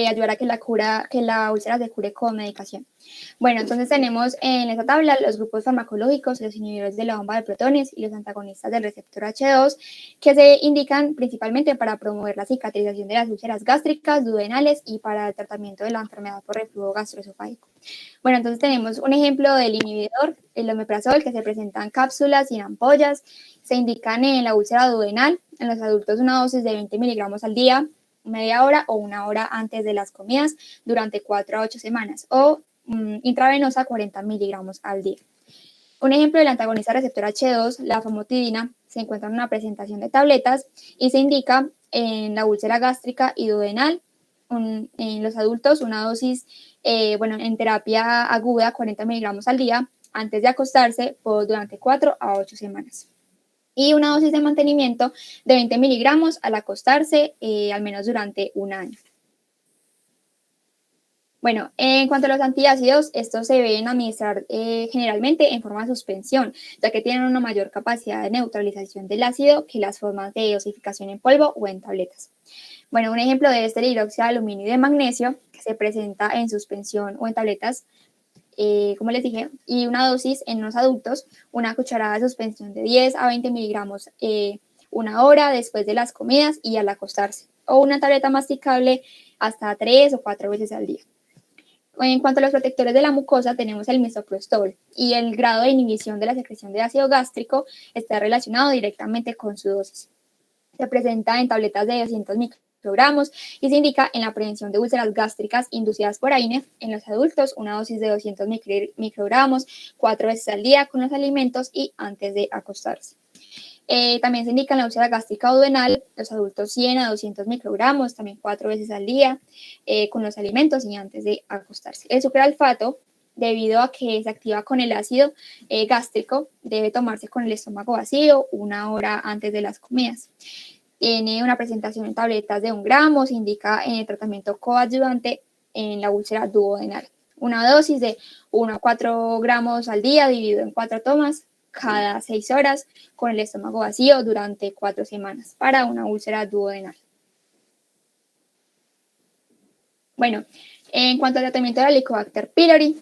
ayudar a que la úlcera se cure con medicación. Bueno, entonces tenemos en esta tabla los grupos farmacológicos, los inhibidores de la bomba de protones y los antagonistas del receptor H2, que se indican principalmente para promover la cicatrización de las úlceras gástricas, duodenales y para el tratamiento de la enfermedad por reflujo gastroesofágico. Bueno, entonces tenemos un ejemplo del inhibidor, el omeprazol, que se presenta en cápsulas y en ampollas. Se indican en la úlcera duodenal, en los adultos una dosis de 20 miligramos al día, media hora o una hora antes de las comidas durante 4 a 8 semanas o intravenosa 40 miligramos al día. Un ejemplo del antagonista receptor H2, la famotidina, se encuentra en una presentación de tabletas y se indica en la úlcera gástrica y duodenal. En los adultos una dosis, en terapia aguda 40 miligramos al día antes de acostarse durante 4 a 8 semanas. Y una dosis de mantenimiento de 20 miligramos al acostarse al menos durante un año. Bueno, en cuanto a los antiácidos, estos se deben administrar generalmente en forma de suspensión, ya que tienen una mayor capacidad de neutralización del ácido que las formas de dosificación en polvo o en tabletas. Bueno, un ejemplo de este es el hidróxido de aluminio y de magnesio, que se presenta en suspensión o en tabletas, como les dije, y una dosis en los adultos, una cucharada de suspensión de 10 a 20 miligramos una hora después de las comidas y al acostarse, o una tableta masticable hasta 3 o 4 veces al día. En cuanto a los protectores de la mucosa, tenemos el misoprostol y el grado de inhibición de la secreción de ácido gástrico está relacionado directamente con su dosis. Se presenta en tabletas de 200 microgramos y se indica en la prevención de úlceras gástricas inducidas por AINE en los adultos, una dosis de 200 microgramos 4 veces al día con los alimentos y antes de acostarse. También se indica en la úlcera gástrica o duodenal, los adultos 100 a 200 microgramos, también 4 veces al día, con los alimentos y antes de acostarse. El sucralfato, debido a que se activa con el ácido gástrico, debe tomarse con el estómago vacío una hora antes de las comidas. Tiene una presentación en tabletas de 1 gramo, se indica en el tratamiento coadyuvante en la úlcera duodenal. Una dosis de 1 a 4 gramos al día, dividido en 4 tomas, cada 6 horas con el estómago vacío durante 4 semanas para una úlcera duodenal. Bueno, en cuanto al tratamiento del Helicobacter pylori,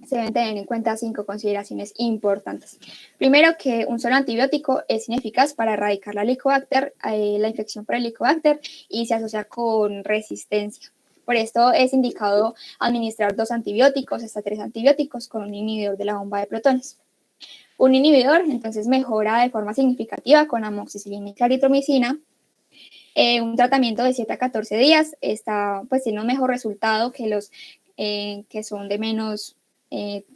se deben tener en cuenta 5 consideraciones importantes. Primero, que un solo antibiótico es ineficaz para erradicar la Helicobacter, la infección por Helicobacter, y se asocia con resistencia. Por esto es indicado administrar 2 antibióticos hasta 3 antibióticos con un inhibidor de la bomba de protones. Un inhibidor, entonces, mejora de forma significativa con amoxicilina y claritromicina. Un tratamiento de 7 a 14 días tiene un mejor resultado que los que son de menos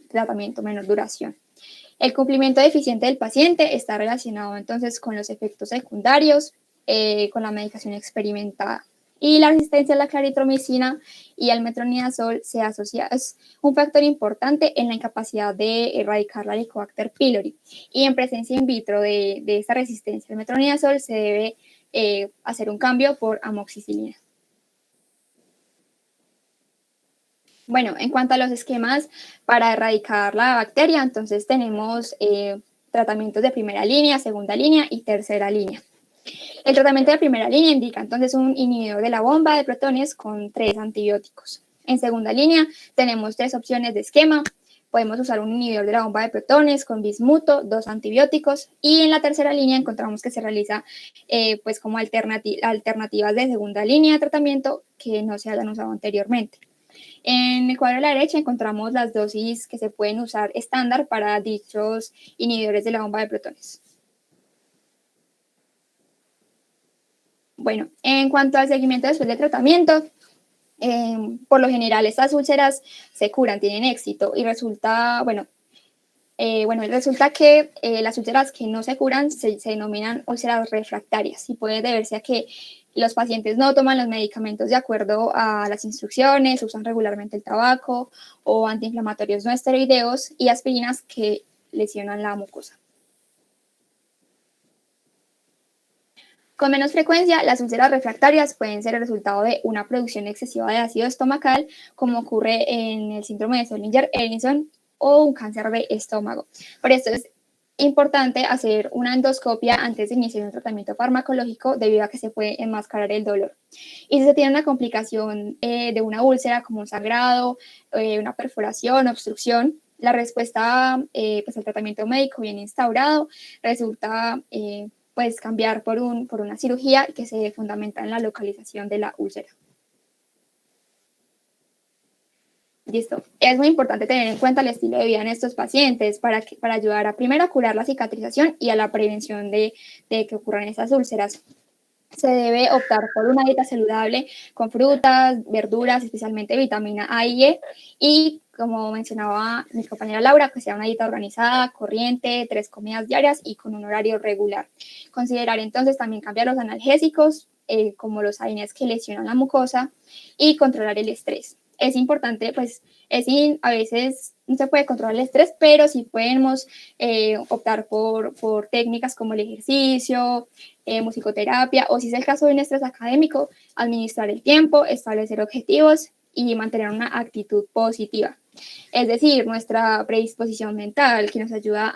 tratamiento, menor duración. El cumplimiento deficiente del paciente está relacionado entonces con los efectos secundarios, con la medicación experimentada. Y la resistencia a la claritromicina y al metronidazol se asocia, es un factor importante en la incapacidad de erradicar la Helicobacter pylori. Y en presencia in vitro de esta resistencia al metronidazol se debe hacer un cambio por amoxicilina. Bueno, en cuanto a los esquemas para erradicar la bacteria, entonces tenemos tratamientos de primera línea, segunda línea y tercera línea. El tratamiento de primera línea indica entonces un inhibidor de la bomba de protones con 3 antibióticos. En segunda línea tenemos 3 opciones de esquema. Podemos usar un inhibidor de la bomba de protones con bismuto, 2 antibióticos. Y en la tercera línea encontramos que se realiza como alternativas de segunda línea de tratamiento que no se hayan usado anteriormente. En el cuadro de la derecha encontramos las dosis que se pueden usar estándar para dichos inhibidores de la bomba de protones. Bueno, en cuanto al seguimiento después del tratamiento, por lo general estas úlceras se curan, tienen éxito y resulta que las úlceras que no se curan se denominan úlceras refractarias y puede deberse a que los pacientes no toman los medicamentos de acuerdo a las instrucciones, usan regularmente el tabaco o antiinflamatorios no esteroideos y aspirinas que lesionan la mucosa. Con menos frecuencia, las úlceras refractarias pueden ser el resultado de una producción excesiva de ácido estomacal, como ocurre en el síndrome de Zollinger-Ellison o un cáncer de estómago. Por esto es importante hacer una endoscopia antes de iniciar un tratamiento farmacológico debido a que se puede enmascarar el dolor. Y si se tiene una complicación de una úlcera como un sangrado, una perforación, obstrucción, la respuesta pues el tratamiento médico bien instaurado resulta pues cambiar por una cirugía que se fundamenta en la localización de la úlcera. Listo. Es muy importante tener en cuenta el estilo de vida en estos pacientes para ayudar a primero a curar la cicatrización y a la prevención de que ocurran esas úlceras. Se debe optar por una dieta saludable con frutas, verduras, especialmente vitamina A y E, y como mencionaba mi compañera Laura, que sea una dieta organizada, corriente, 3 comidas diarias y con un horario regular. Considerar entonces también cambiar los analgésicos, como los AINES que lesionan la mucosa, y controlar el estrés. Es importante, pues, a veces no se puede controlar el estrés, pero sí podemos optar por técnicas como el ejercicio, musicoterapia, o si es el caso de un estrés académico, administrar el tiempo, establecer objetivos y mantener una actitud positiva. Es decir, nuestra predisposición mental que nos ayuda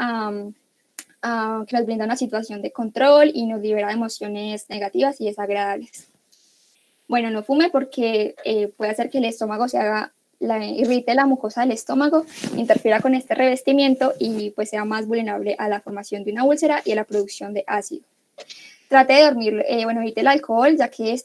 que nos brinda una situación de control y nos libera de emociones negativas y desagradables. Bueno, no fume porque puede hacer que el estómago irrite la mucosa del estómago, interfiera con este revestimiento y pues sea más vulnerable a la formación de una úlcera y a la producción de ácido. Trate de dormir, evite el alcohol, ya que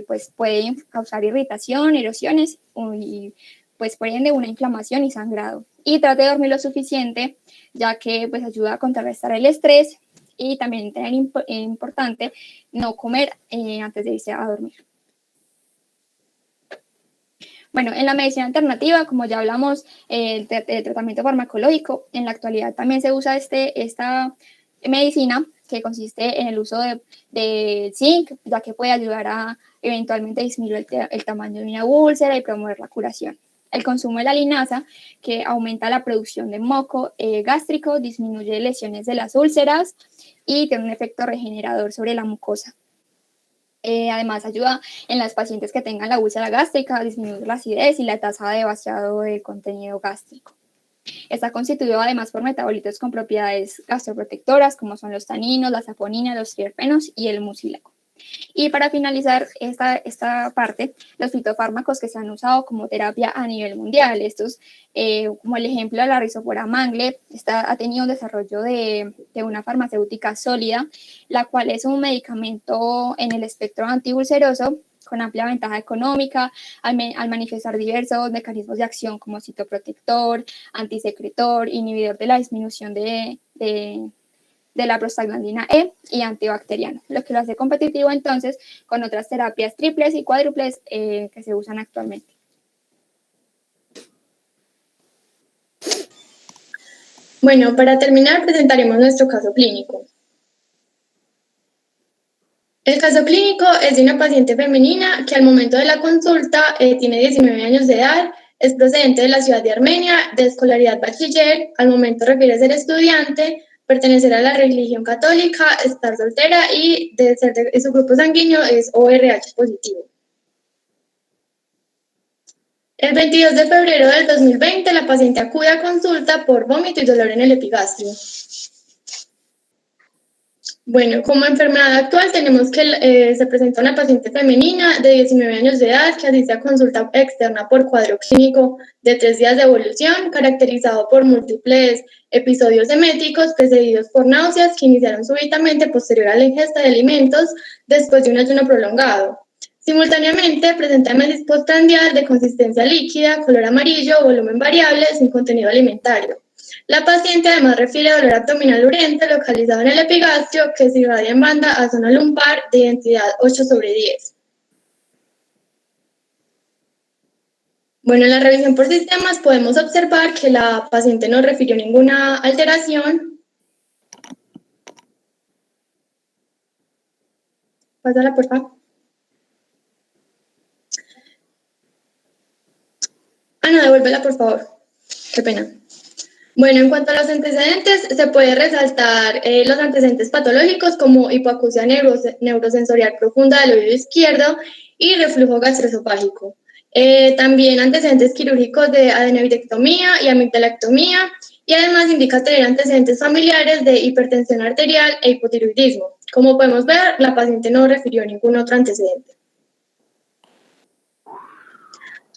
pues puede causar irritación, erosiones y pues por ende una inflamación y sangrado. Y trate de dormir lo suficiente, ya que pues ayuda a contrarrestar el estrés y también es importante no comer antes de irse a dormir. Bueno, en la medicina alternativa, como ya hablamos, el tratamiento farmacológico, en la actualidad también se usa esta medicina que consiste en el uso de zinc, ya que puede ayudar a eventualmente disminuir el tamaño de una úlcera y promover la curación. El consumo de la linaza, que aumenta la producción de moco gástrico, disminuye lesiones de las úlceras y tiene un efecto regenerador sobre la mucosa. Además, ayuda en las pacientes que tengan la úlcera gástrica a disminuir la acidez y la tasa de vaciado del contenido gástrico. Está constituido además por metabolitos con propiedades gastroprotectoras como son los taninos, la saponina, los trierpenos y el mucílago. Y para finalizar esta parte, los fitofármacos que se han usado como terapia a nivel mundial, estos, como el ejemplo de la Rhizopora mangle, ha tenido un desarrollo de una farmacéutica sólida, la cual es un medicamento en el espectro antiulceroso con amplia ventaja económica al manifestar diversos mecanismos de acción como citoprotector, antisecretor, inhibidor de la disminución de la prostaglandina E y antibacteriano, lo que lo hace competitivo entonces con otras terapias triples y cuádruples que se usan actualmente. Bueno, para terminar presentaremos nuestro caso clínico. El caso clínico es de una paciente femenina que al momento de la consulta tiene 19 años de edad, es procedente de la ciudad de Armenia, de escolaridad bachiller, al momento requiere ser estudiante, pertenecer a la religión católica, estar soltera y de ser de su grupo sanguíneo es ORH positivo. El 22 de febrero del 2020 la paciente acude a consulta por vómito y dolor en el epigastrio. Bueno, como enfermedad actual tenemos que se presenta una paciente femenina de 19 años de edad que asiste a consulta externa por cuadro clínico de 3 días de evolución, caracterizado por múltiples episodios eméticos precedidos por náuseas que iniciaron súbitamente posterior a la ingesta de alimentos después de un ayuno prolongado. Simultáneamente presenta hemesis postprandial de consistencia líquida, color amarillo, volumen variable, sin contenido alimentario. La paciente además refiere dolor abdominal urente localizado en el epigastrio que se irradia en banda a zona lumbar de identidad 8/10. Bueno, en la revisión por sistemas podemos observar que la paciente no refirió ninguna alteración. Pásala, por favor. No, devuélvela, por favor. Qué pena. Bueno, en cuanto a los antecedentes, se puede resaltar los antecedentes patológicos como hipoacusia neurosensorial profunda del oído izquierdo y reflujo gastroesofágico. También antecedentes quirúrgicos de adenoidectomía y amigdalectomía, y además indica tener antecedentes familiares de hipertensión arterial e hipotiroidismo. Como podemos ver, la paciente no refirió ningún otro antecedente.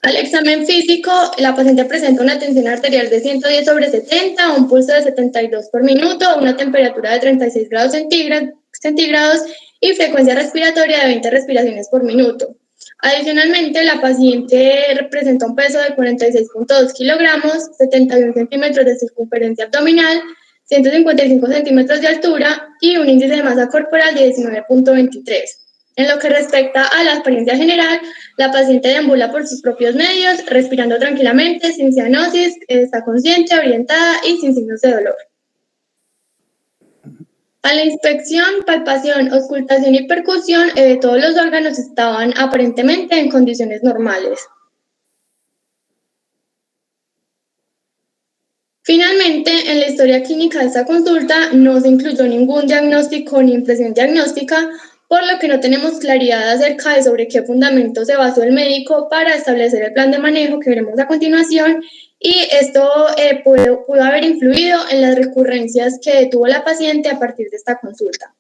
Al examen físico, la paciente presenta una tensión arterial de 110/70, un pulso de 72 por minuto, una temperatura de 36 grados centígrados y frecuencia respiratoria de 20 respiraciones por minuto. Adicionalmente, la paciente presenta un peso de 46.2 kilogramos, 71 centímetros de circunferencia abdominal, 155 centímetros de altura y un índice de masa corporal de 19.23. En lo que respecta a la apariencia general, la paciente deambula por sus propios medios, respirando tranquilamente, sin cianosis, está consciente, orientada y sin signos de dolor. A la inspección, palpación, auscultación y percusión, todos los órganos estaban aparentemente en condiciones normales. Finalmente, en la historia clínica de esta consulta no se incluyó ningún diagnóstico ni impresión diagnóstica, por lo que no tenemos claridad acerca de sobre qué fundamento se basó el médico para establecer el plan de manejo que veremos a continuación, y esto pudo haber influido en las recurrencias que tuvo la paciente a partir de esta consulta.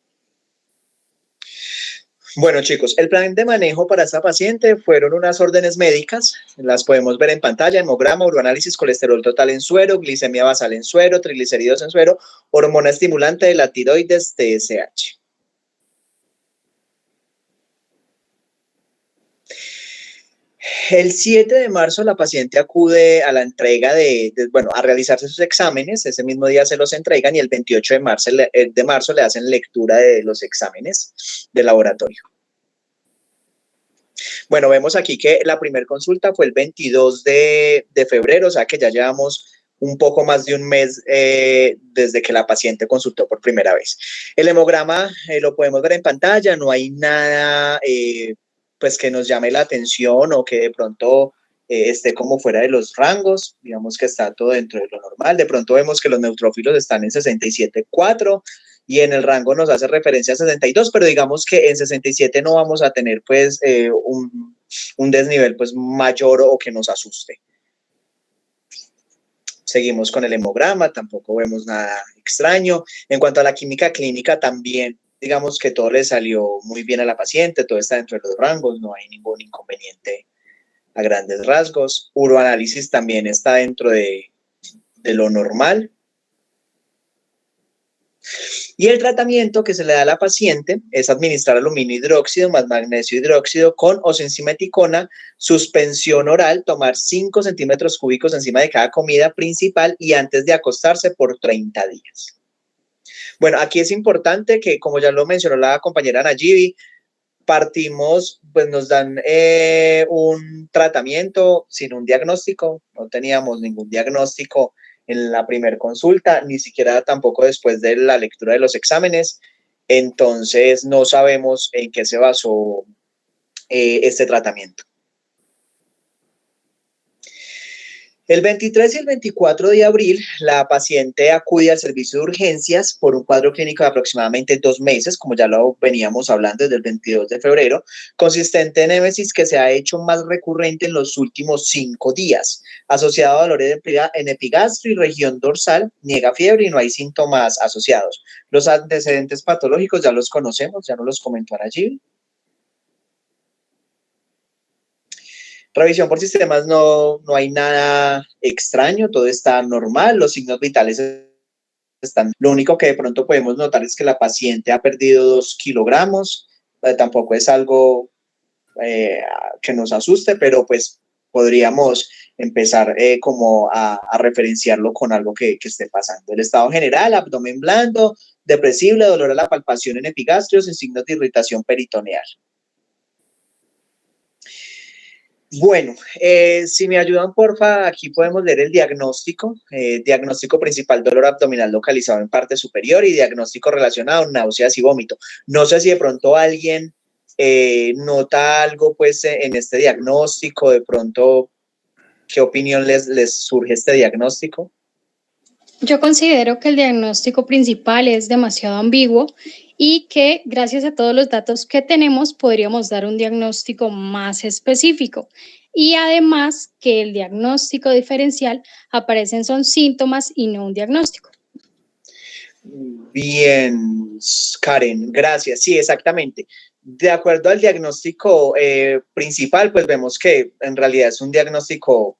Bueno, chicos, el plan de manejo para esta paciente fueron unas órdenes médicas, las podemos ver en pantalla: hemograma, uroanálisis, colesterol total en suero, glicemia basal en suero, triglicéridos en suero, hormona estimulante de la tiroides, TSH. El 7 de marzo la paciente acude a la entrega a realizarse sus exámenes. Ese mismo día se los entregan y el 28 de marzo le hacen lectura de los exámenes de laboratorio. Bueno, vemos aquí que la primera consulta fue el 22 de febrero, o sea que ya llevamos un poco más de un mes desde que la paciente consultó por primera vez. El hemograma lo podemos ver en pantalla, no hay nada pues que nos llame la atención o que de pronto esté como fuera de los rangos. Digamos que está todo dentro de lo normal. De pronto vemos que los neutrófilos están en 67.4 y en el rango nos hace referencia a 62, pero digamos que en 67 no vamos a tener pues un desnivel pues mayor o que nos asuste. Seguimos con el hemograma, tampoco vemos nada extraño. En cuanto a la química clínica, también digamos que todo le salió muy bien a la paciente, todo está dentro de los rangos, no hay ningún inconveniente a grandes rasgos. Uroanálisis también está dentro de lo normal. Y el tratamiento que se le da a la paciente es administrar aluminio hidróxido más magnesio hidróxido con o sin simeticona, suspensión oral, tomar 5 centímetros cúbicos encima de cada comida principal y antes de acostarse por 30 días. Bueno, aquí es importante que, como ya lo mencionó la compañera Nayibi, partimos, pues nos dan un tratamiento sin un diagnóstico, no teníamos ningún diagnóstico en la primera consulta, ni siquiera tampoco después de la lectura de los exámenes, entonces no sabemos en qué se basó este tratamiento. El 23 y el 24 de abril, la paciente acude al servicio de urgencias por un cuadro clínico de aproximadamente 2 meses, como ya lo veníamos hablando desde el 22 de febrero, consistente en émesis que se ha hecho más recurrente en los últimos 5 días, asociado a dolores en epigastrio y región dorsal, niega fiebre y no hay síntomas asociados. Los antecedentes patológicos ya los conocemos, ya nos los comentó allí. Revisión por sistemas, no hay nada extraño, todo está normal, los signos vitales están. Lo único que de pronto podemos notar es que la paciente ha perdido 2 kilogramos, tampoco es algo que nos asuste, pero pues podríamos empezar como a referenciarlo con algo que esté pasando. El estado general, abdomen blando, depresible, dolor a la palpación en epigastrios, sin signos de irritación peritoneal. Bueno, si me ayudan, porfa, aquí podemos leer el diagnóstico. Diagnóstico principal, dolor abdominal localizado en parte superior, y diagnóstico relacionado, náuseas y vómito. No sé si de pronto alguien nota algo pues en este diagnóstico, de pronto, ¿qué opinión les surge este diagnóstico? Yo considero que el diagnóstico principal es demasiado ambiguo y que gracias a todos los datos que tenemos podríamos dar un diagnóstico más específico. Y además que el diagnóstico diferencial aparecen son síntomas y no un diagnóstico. Bien, Karen, gracias. Sí, exactamente. De acuerdo al diagnóstico principal, pues vemos que en realidad es un diagnóstico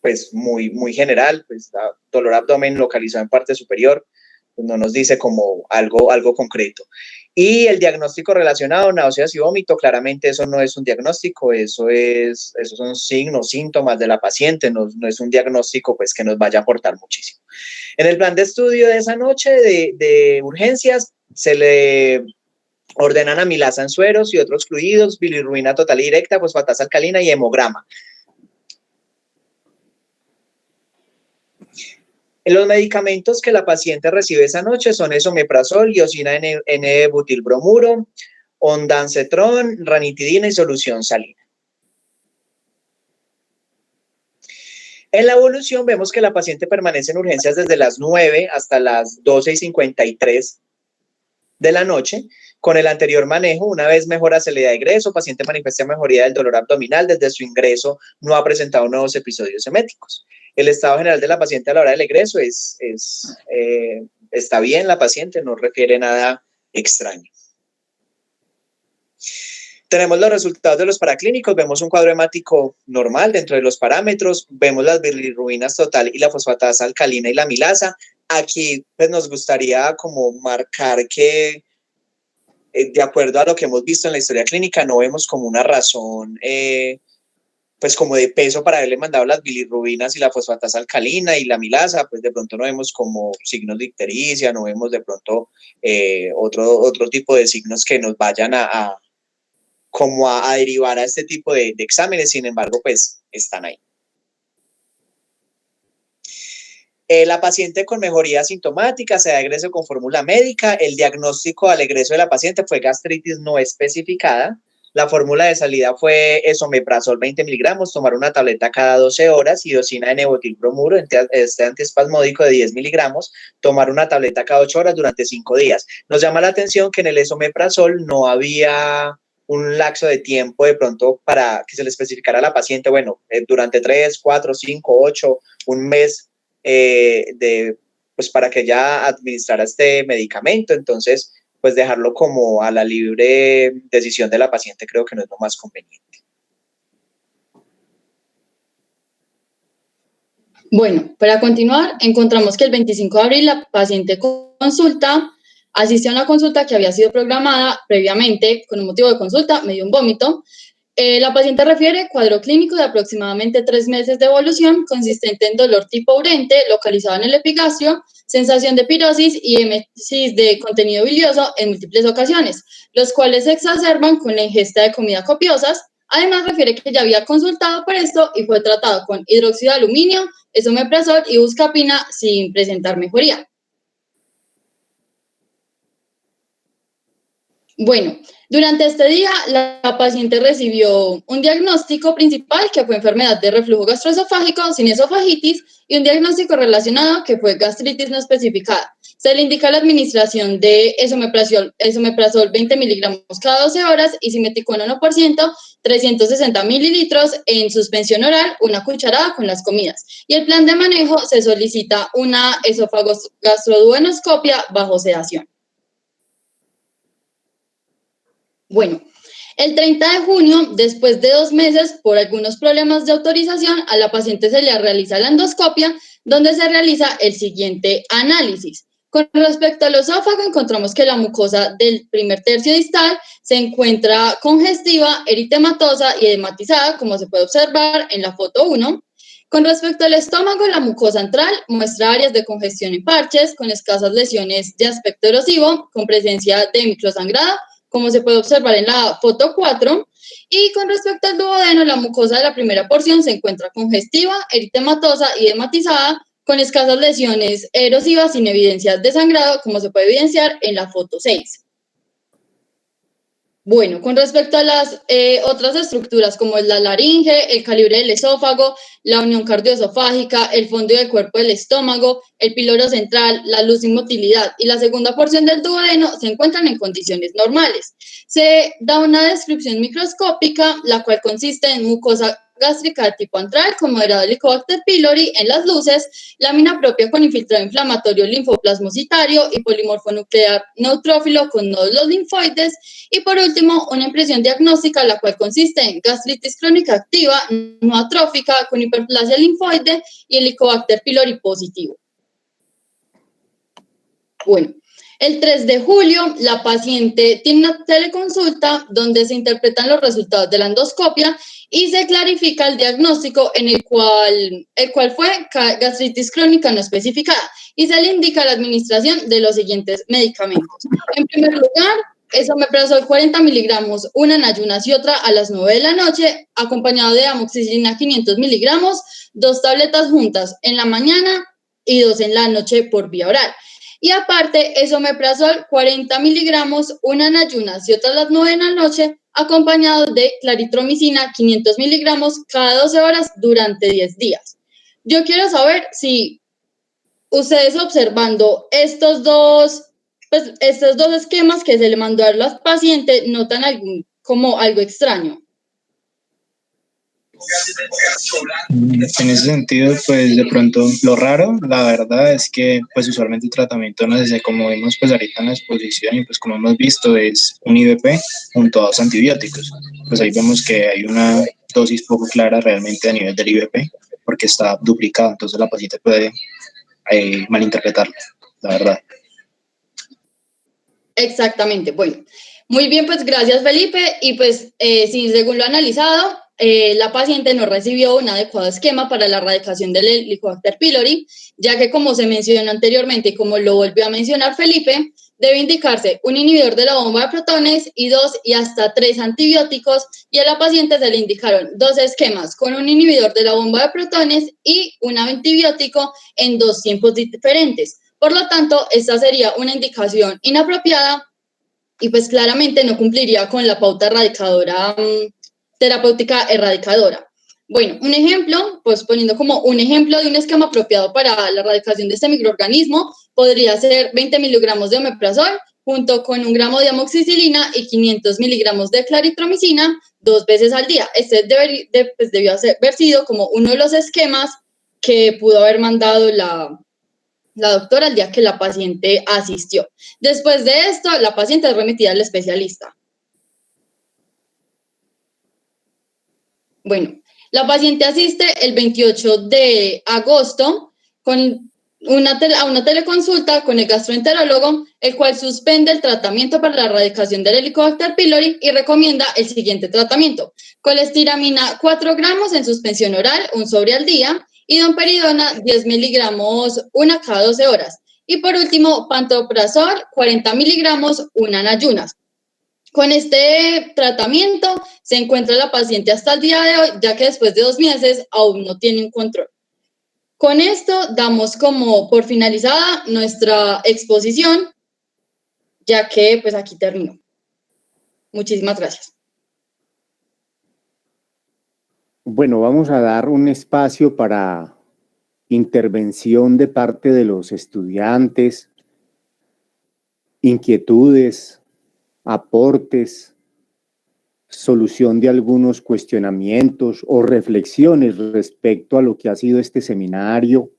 pues muy general, pues dolor abdomen localizado en parte superior, pues no nos dice como algo concreto. Y el diagnóstico relacionado, náuseas y vómito, claramente eso no es un diagnóstico, esos son signos, síntomas de la paciente, no es un diagnóstico pues que nos vaya a aportar muchísimo. En el plan de estudio de esa noche de urgencias se le ordenan amilasa en sueros y otros fluidos, bilirrubina total y directa, fosfatasa alcalina y hemograma. Los medicamentos que la paciente recibe esa noche son esomeprazol, iosina N-butilbromuro, ondansetron, ranitidina y solución salina. En la evolución vemos que la paciente permanece en urgencias desde las 9 hasta las 12:53 de la noche. Con el anterior manejo, una vez mejora se le da egreso, paciente manifiesta mejoría del dolor abdominal, desde su ingreso no ha presentado nuevos episodios eméticos. El estado general de la paciente a la hora del egreso está bien, la paciente no refiere nada extraño. Tenemos los resultados de los paraclínicos, vemos un cuadro hemático normal dentro de los parámetros, vemos las bilirrubinas total y la fosfatasa alcalina y la amilasa. Aquí pues nos gustaría como marcar que de acuerdo a lo que hemos visto en la historia clínica no vemos como una razón pues como de peso para haberle mandado las bilirrubinas y la fosfatasa alcalina y la amilasa, pues de pronto no vemos como signos de ictericia, no vemos de pronto otro tipo de signos que nos vayan a derivar a este tipo de exámenes, sin embargo, pues están ahí. La paciente con mejoría sintomática se da egreso con fórmula médica. El diagnóstico al egreso de la paciente fue gastritis no especificada. La fórmula de salida fue esomeprazol 20 miligramos, tomar una tableta cada 12 horas, iosina N-butilbromuro, este antiespasmódico de 10 miligramos, tomar una tableta cada 8 horas durante 5 días. Nos llama la atención que en el esomeprazol no había un lapso de tiempo de pronto para que se le especificara a la paciente, bueno, durante 3, 4, 5, 8, un mes, pues para que ella administrara este medicamento. Entonces, pues dejarlo como a la libre decisión de la paciente creo que no es lo más conveniente. Bueno, para continuar, encontramos que el 25 de abril la paciente asistió a una consulta que había sido programada previamente con un motivo de consulta, me dio un vómito. La paciente refiere cuadro clínico de aproximadamente 3 meses de evolución, consistente en dolor tipo urente, localizado en el epigastrio, sensación de pirosis y émesis de contenido bilioso en múltiples ocasiones, los cuales se exacerban con la ingesta de comida copiosas. Además, refiere que ya había consultado por esto y fue tratado con hidróxido de aluminio, esomeprazol y buscapina sin presentar mejoría. Bueno, durante este día la paciente recibió un diagnóstico principal que fue enfermedad de reflujo gastroesofágico sin esofagitis y un diagnóstico relacionado que fue gastritis no especificada. Se le indica la administración de esomeprazol 20 miligramos cada 12 horas y simeticono 1%, 360 mililitros en suspensión oral, una cucharada con las comidas. Y el plan de manejo se solicita una esofagosgastroduodenoscopia bajo sedación. Bueno, el 30 de junio, después de 2 meses, por algunos problemas de autorización, a la paciente se le realiza la endoscopia, donde se realiza el siguiente análisis. Con respecto al esófago, encontramos que la mucosa del primer tercio distal se encuentra congestiva, eritematosa y edematizada, como se puede observar en la foto 1. Con respecto al estómago, la mucosa antral muestra áreas de congestión y parches, con escasas lesiones de aspecto erosivo, con presencia de microsangrado, como se puede observar en la foto 4. Y con respecto al duodeno, la mucosa de la primera porción se encuentra congestiva, eritematosa y edematizada, con escasas lesiones erosivas sin evidencias de sangrado, como se puede evidenciar en la foto 6. Bueno, con respecto a las otras estructuras como la laringe, el calibre del esófago, la unión cardioesofágica, el fondo del cuerpo del estómago, el píloro central, la luz sin motilidad y la segunda porción del duodeno se encuentran en condiciones normales. Se da una descripción microscópica, la cual consiste en mucosa gástrica de tipo antral con moderado Helicobacter pylori en las luces, lámina propia con infiltrado inflamatorio linfoplasmocitario y polimorfo nuclear neutrófilo con nódulos linfoides, y por último una impresión diagnóstica, la cual consiste en gastritis crónica activa no atrófica con hiperplasia linfoide y Helicobacter pylori positivo. Bueno, el 3 de julio, la paciente tiene una teleconsulta donde se interpretan los resultados de la endoscopia y se clarifica el diagnóstico en el cual fue gastritis crónica no especificada y se le indica la administración de los siguientes medicamentos. En primer lugar, esomeprazol 40 miligramos, una en ayunas y otra a las 9 de la noche, acompañado de amoxicilina 500 miligramos, 2 tabletas juntas en la mañana y 2 en la noche por vía oral. Y aparte, esomeprazol 40 miligramos, una en ayunas y otra a las 9 de la noche, acompañado de claritromicina 500 miligramos cada 12 horas durante 10 días. Yo quiero saber si ustedes observando estos dos esquemas que se le mandó a los pacientes notan como algo extraño. En ese sentido, pues de pronto lo raro, la verdad es que pues usualmente el tratamiento, no sé, como vimos pues ahorita en la exposición y pues como hemos visto es un IVP junto a 2 antibióticos. Pues ahí vemos que hay una dosis poco clara realmente a nivel del IVP porque está duplicado, entonces la paciente puede malinterpretarlo, la verdad. Exactamente, bueno, muy bien, pues gracias Felipe, y pues sí, según lo analizado, la paciente no recibió un adecuado esquema para la erradicación del Helicobacter pylori, ya que como se mencionó anteriormente y como lo volvió a mencionar Felipe, debe indicarse un inhibidor de la bomba de protones y 2 y hasta 3 antibióticos, y a la paciente se le indicaron 2 esquemas con un inhibidor de la bomba de protones y un antibiótico en 2 tiempos diferentes. Por lo tanto, esta sería una indicación inapropiada y pues claramente no cumpliría con la pauta erradicadora, terapéutica erradicadora. Bueno, un ejemplo, pues poniendo como un ejemplo de un esquema apropiado para la erradicación de este microorganismo, podría ser 20 miligramos de omeprazol junto con 1 gramo de amoxicilina y 500 miligramos de claritromicina 2 veces al día. Este debió haber sido como uno de los esquemas que pudo haber mandado la doctora el día que la paciente asistió. Después de esto, la paciente es remitida al especialista. Bueno, la paciente asiste el 28 de agosto a una teleconsulta con el gastroenterólogo, el cual suspende el tratamiento para la erradicación del Helicobacter pylori y recomienda el siguiente tratamiento: colestiramina 4 gramos en suspensión oral, 1 sobre al día, y domperidona 10 miligramos, 1 cada 12 horas. Y por último, pantoprazol 40 miligramos, 1 en ayunas. Con este tratamiento se encuentra la paciente hasta el día de hoy, ya que después de 2 meses aún no tiene un control. Con esto damos como por finalizada nuestra exposición, ya que pues aquí termino. Muchísimas gracias. Bueno, vamos a dar un espacio para intervención de parte de los estudiantes, inquietudes, aportes, solución de algunos cuestionamientos o reflexiones respecto a lo que ha sido este seminario,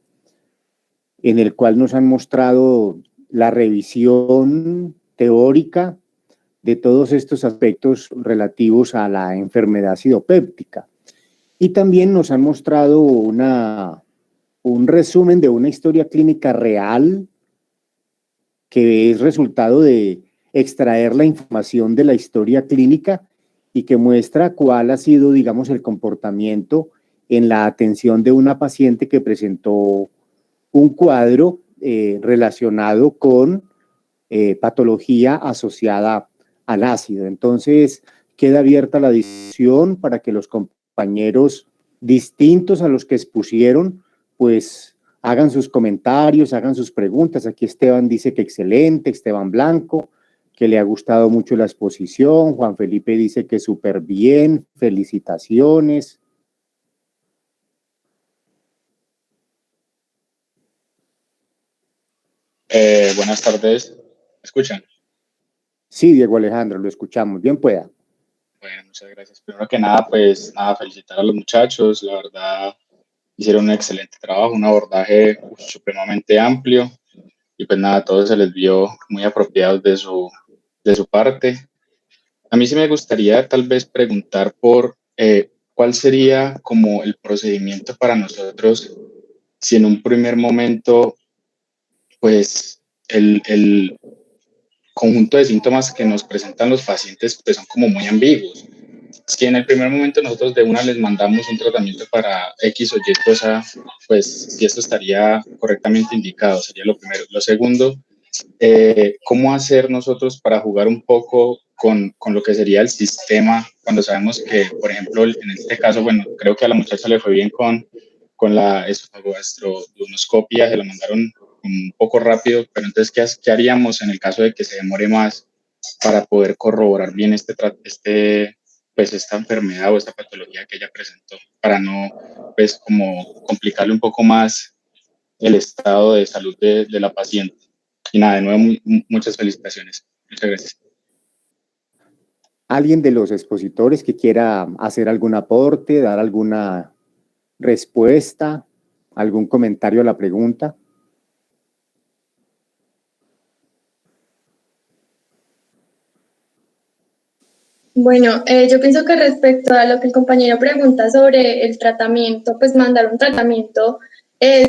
en el cual nos han mostrado la revisión teórica de todos estos aspectos relativos a la enfermedad acidopéptica. Y también nos han mostrado un resumen de una historia clínica real que es resultado de extraer la información de la historia clínica y que muestra cuál ha sido, digamos, el comportamiento en la atención de una paciente que presentó un cuadro relacionado con patología asociada al ácido. Entonces, queda abierta la discusión para que los compañeros distintos a los que expusieron, pues hagan sus comentarios, hagan sus preguntas. Aquí Esteban dice que excelente, Esteban Blanco, que le ha gustado mucho la exposición. Juan Felipe dice que súper bien, felicitaciones. Buenas tardes, ¿me escuchan? Sí, Diego Alejandro, lo escuchamos. Bien pueda. Bueno, muchas gracias. Primero que nada, pues nada, felicitar a los muchachos, la verdad hicieron un excelente trabajo, un abordaje supremamente amplio y pues nada, a todos se les vio muy apropiados de su parte. A mí sí me gustaría tal vez preguntar por cuál sería como el procedimiento para nosotros si en un primer momento pues el conjunto de síntomas que nos presentan los pacientes pues son como muy ambiguos. Es que en el primer momento nosotros de una les mandamos un tratamiento para X o Y cosa, pues si esto estaría correctamente indicado, sería lo primero. Lo segundo, ¿cómo hacer nosotros para jugar un poco con lo que sería el sistema cuando sabemos que, por ejemplo, en este caso, bueno, creo que a la muchacha le fue bien con la esofagogastroduonoscopia, se la mandaron un poco rápido, pero entonces, ¿qué haríamos en el caso de que se demore más para poder corroborar bien pues esta enfermedad o esta patología que ella presentó, para no, pues, como complicarle un poco más el estado de salud de la paciente? Y nada, de nuevo, muchas felicitaciones. Muchas gracias. ¿Alguien de los expositores que quiera hacer algún aporte, dar alguna respuesta, algún comentario a la pregunta? Bueno, yo pienso que respecto a lo que el compañero pregunta sobre el tratamiento, pues mandar un tratamiento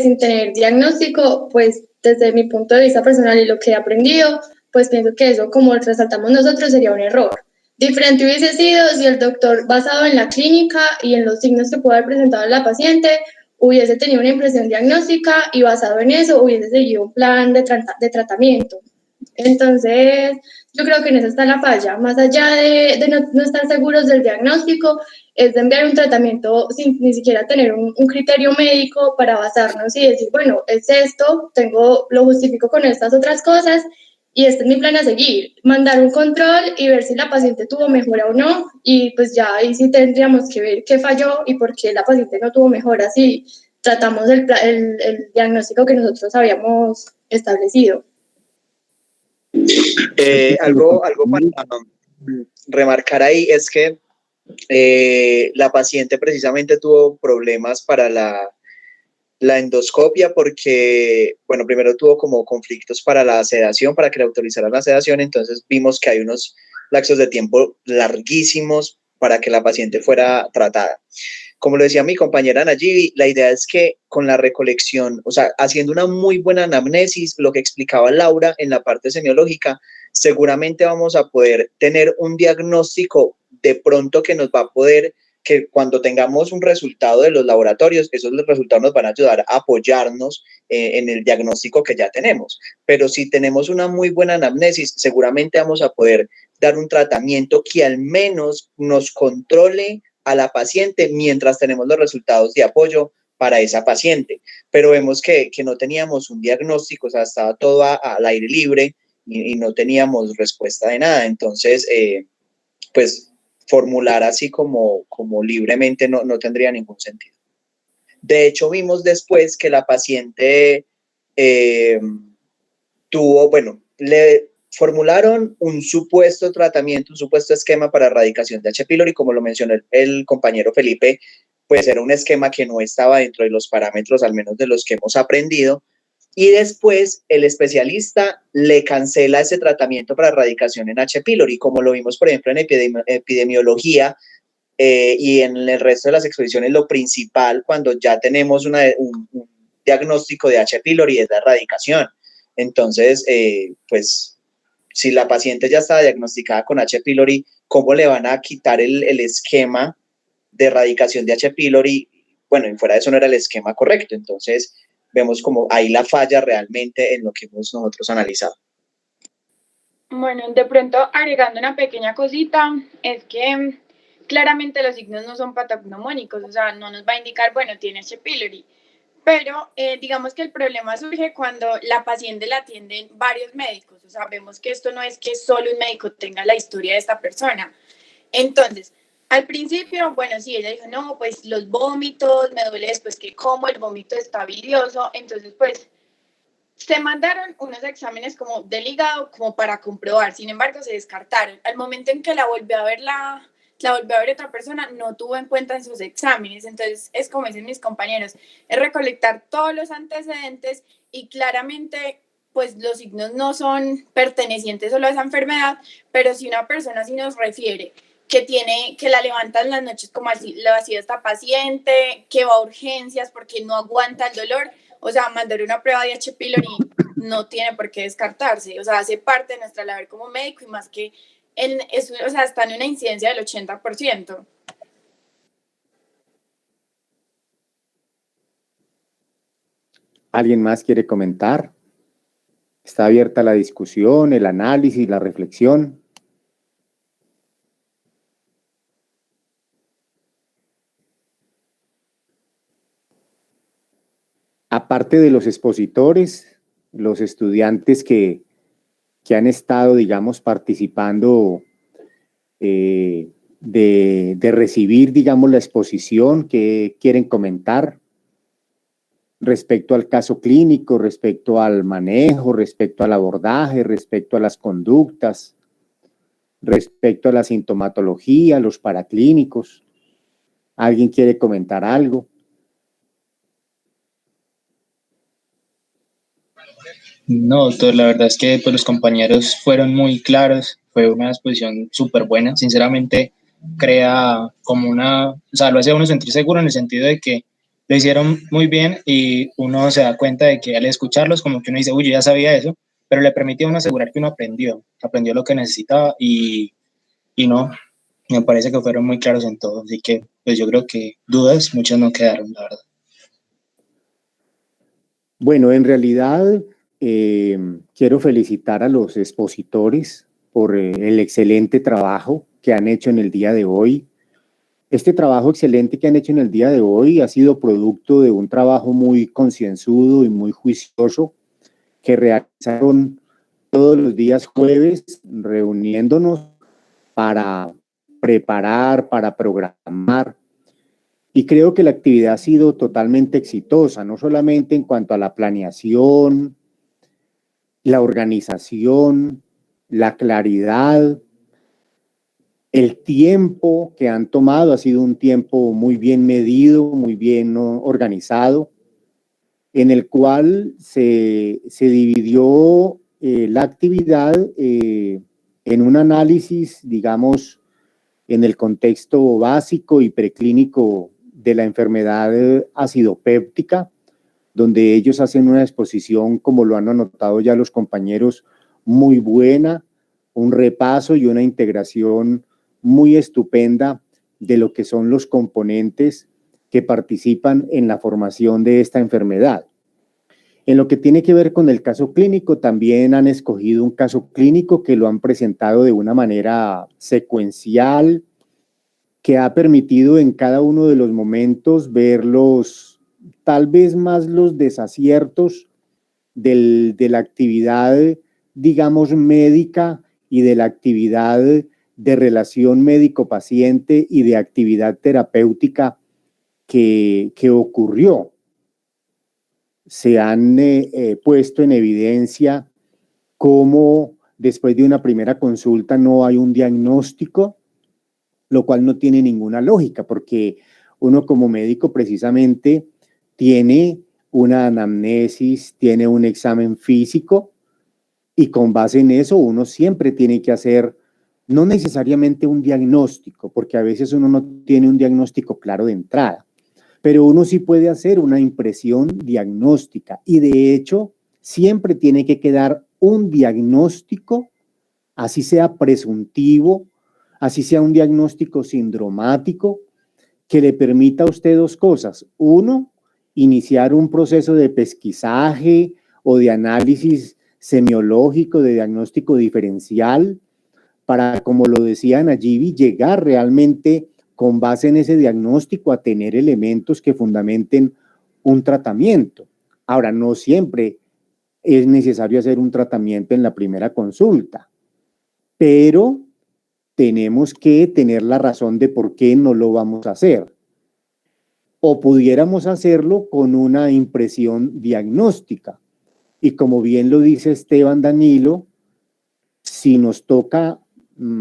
sin tener diagnóstico, pues desde mi punto de vista personal y lo que he aprendido, pues pienso que eso, como resaltamos nosotros, sería un error. Diferente hubiese sido si el doctor, basado en la clínica y en los signos que puede haber presentado la paciente, hubiese tenido una impresión diagnóstica y basado en eso hubiese seguido un plan de tratamiento. Entonces, yo creo que en eso está la falla. Más allá de no estar seguros del diagnóstico, es de enviar un tratamiento sin ni siquiera tener un criterio médico para basarnos y decir, bueno, es esto, lo justifico con estas otras cosas y este es mi plan a seguir. Mandar un control y ver si la paciente tuvo mejora o no, y pues ya ahí sí tendríamos que ver qué falló y por qué la paciente no tuvo mejora si tratamos el diagnóstico que nosotros habíamos establecido. Algo para remarcar ahí es que la paciente precisamente tuvo problemas para la endoscopia porque, bueno, primero tuvo como conflictos para la sedación, para que le autorizaran la sedación, entonces vimos que hay unos lapsos de tiempo larguísimos para que la paciente fuera tratada. Como lo decía mi compañera Nayibi, la idea es que con la recolección, o sea, haciendo una muy buena anamnesis, lo que explicaba Laura en la parte semiológica, seguramente vamos a poder tener un diagnóstico de pronto que nos va a poder, que cuando tengamos un resultado de los laboratorios, esos resultados nos van a ayudar a apoyarnos en el diagnóstico que ya tenemos. Pero si tenemos una muy buena anamnesis, seguramente vamos a poder dar un tratamiento que al menos nos controle a la paciente mientras tenemos los resultados de apoyo para esa paciente. Pero vemos que no teníamos un diagnóstico, o sea, estaba todo al aire libre y no teníamos respuesta de nada. Entonces, pues formular así como libremente no tendría ningún sentido. De hecho, vimos después que la paciente le formularon un supuesto tratamiento, un supuesto esquema para erradicación de H. pylori, como lo mencionó el compañero Felipe, pues era un esquema que no estaba dentro de los parámetros, al menos de los que hemos aprendido, y después el especialista le cancela ese tratamiento para erradicación en H. pylori, como lo vimos, por ejemplo, en epidemiología y en el resto de las exposiciones. Lo principal cuando ya tenemos un diagnóstico de H. pylori es la erradicación. Entonces, pues, si la paciente ya está diagnosticada con H. pylori, ¿cómo le van a quitar el esquema de erradicación de H. pylori? Bueno, y fuera de eso no era el esquema correcto. Entonces, vemos como ahí la falla realmente en lo que hemos nosotros analizado. Bueno, de pronto agregando una pequeña cosita, es que claramente los signos no son patognomónicos, o sea, no nos va a indicar, bueno, tiene H. pylori, pero digamos que el problema surge cuando la paciente la atienden varios médicos, o sea, vemos que esto no es que solo un médico tenga la historia de esta persona. Entonces, al principio, bueno, sí, ella dijo, no, pues los vómitos, me duele después que como, el vómito está bilioso, entonces pues se mandaron unos exámenes como del hígado como para comprobar, sin embargo se descartaron. Al momento en que la volvió a ver otra persona, no tuvo en cuenta en sus exámenes. Entonces es como dicen mis compañeros, es recolectar todos los antecedentes y claramente pues los signos no son pertenecientes solo a esa enfermedad, pero si una persona sí nos refiere que la levantan en las noches como así, lo hacía esta paciente, que va a urgencias porque no aguanta el dolor, o sea, mandar una prueba de H. pylori no tiene por qué descartarse, o sea, hace parte de nuestra labor como médico y más que o sea, está en una incidencia del 80%. ¿Alguien más quiere comentar? Está abierta la discusión, el análisis, la reflexión. Aparte de los expositores, los estudiantes que han estado, digamos, participando de recibir, digamos, la exposición, que quieren comentar respecto al caso clínico, respecto al manejo, respecto al abordaje, respecto a las conductas, respecto a la sintomatología, los paraclínicos. ¿Alguien quiere comentar algo? No, doctor, la verdad es que pues, los compañeros fueron muy claros, fue una exposición súper buena, sinceramente crea como o sea, lo hace a uno sentir seguro en el sentido de que lo hicieron muy bien y uno se da cuenta de que al escucharlos como que uno dice, uy, yo ya sabía eso, pero le permitió a uno asegurar que uno aprendió lo que necesitaba y no, me parece que fueron muy claros en todo, así que pues yo creo que dudas muchas no quedaron, la verdad. Bueno, en realidad quiero felicitar a los expositores por el excelente trabajo que han hecho en el día de hoy. Este trabajo excelente que han hecho en el día de hoy ha sido producto de un trabajo muy concienzudo y muy juicioso que realizaron todos los días jueves, reuniéndonos para preparar, para programar. Y creo que la actividad ha sido totalmente exitosa, no solamente en cuanto a la planeación, la organización, la claridad, el tiempo que han tomado ha sido un tiempo muy bien medido, muy bien organizado, en el cual se dividió la actividad en un análisis, digamos, en el contexto básico y preclínico de la enfermedad acidopéptica, donde ellos hacen una exposición, como lo han anotado ya los compañeros, muy buena, un repaso y una integración muy estupenda de lo que son los componentes que participan en la formación de esta enfermedad. En lo que tiene que ver con el caso clínico, también han escogido un caso clínico que lo han presentado de una manera secuencial, que ha permitido en cada uno de los momentos ver tal vez más los desaciertos de la actividad, digamos, médica y de la actividad de relación médico-paciente y de actividad terapéutica que ocurrió. Se han puesto en evidencia cómo después de una primera consulta no hay un diagnóstico, lo cual no tiene ninguna lógica, porque uno como médico precisamente tiene una anamnesis, tiene un examen físico y con base en eso uno siempre tiene que hacer no necesariamente un diagnóstico, porque a veces uno no tiene un diagnóstico claro de entrada, pero uno sí puede hacer una impresión diagnóstica y de hecho siempre tiene que quedar un diagnóstico, así sea presuntivo, así sea un diagnóstico sindromático, que le permita a usted dos cosas. Uno, iniciar un proceso de pesquisaje o de análisis semiológico, de diagnóstico diferencial, para, como lo decía Nayibi, llegar realmente con base en ese diagnóstico a tener elementos que fundamenten un tratamiento. Ahora, no siempre es necesario hacer un tratamiento en la primera consulta, pero tenemos que tener la razón de por qué no lo vamos a hacer. O pudiéramos hacerlo con una impresión diagnóstica. Y como bien lo dice Esteban Danilo, si nos toca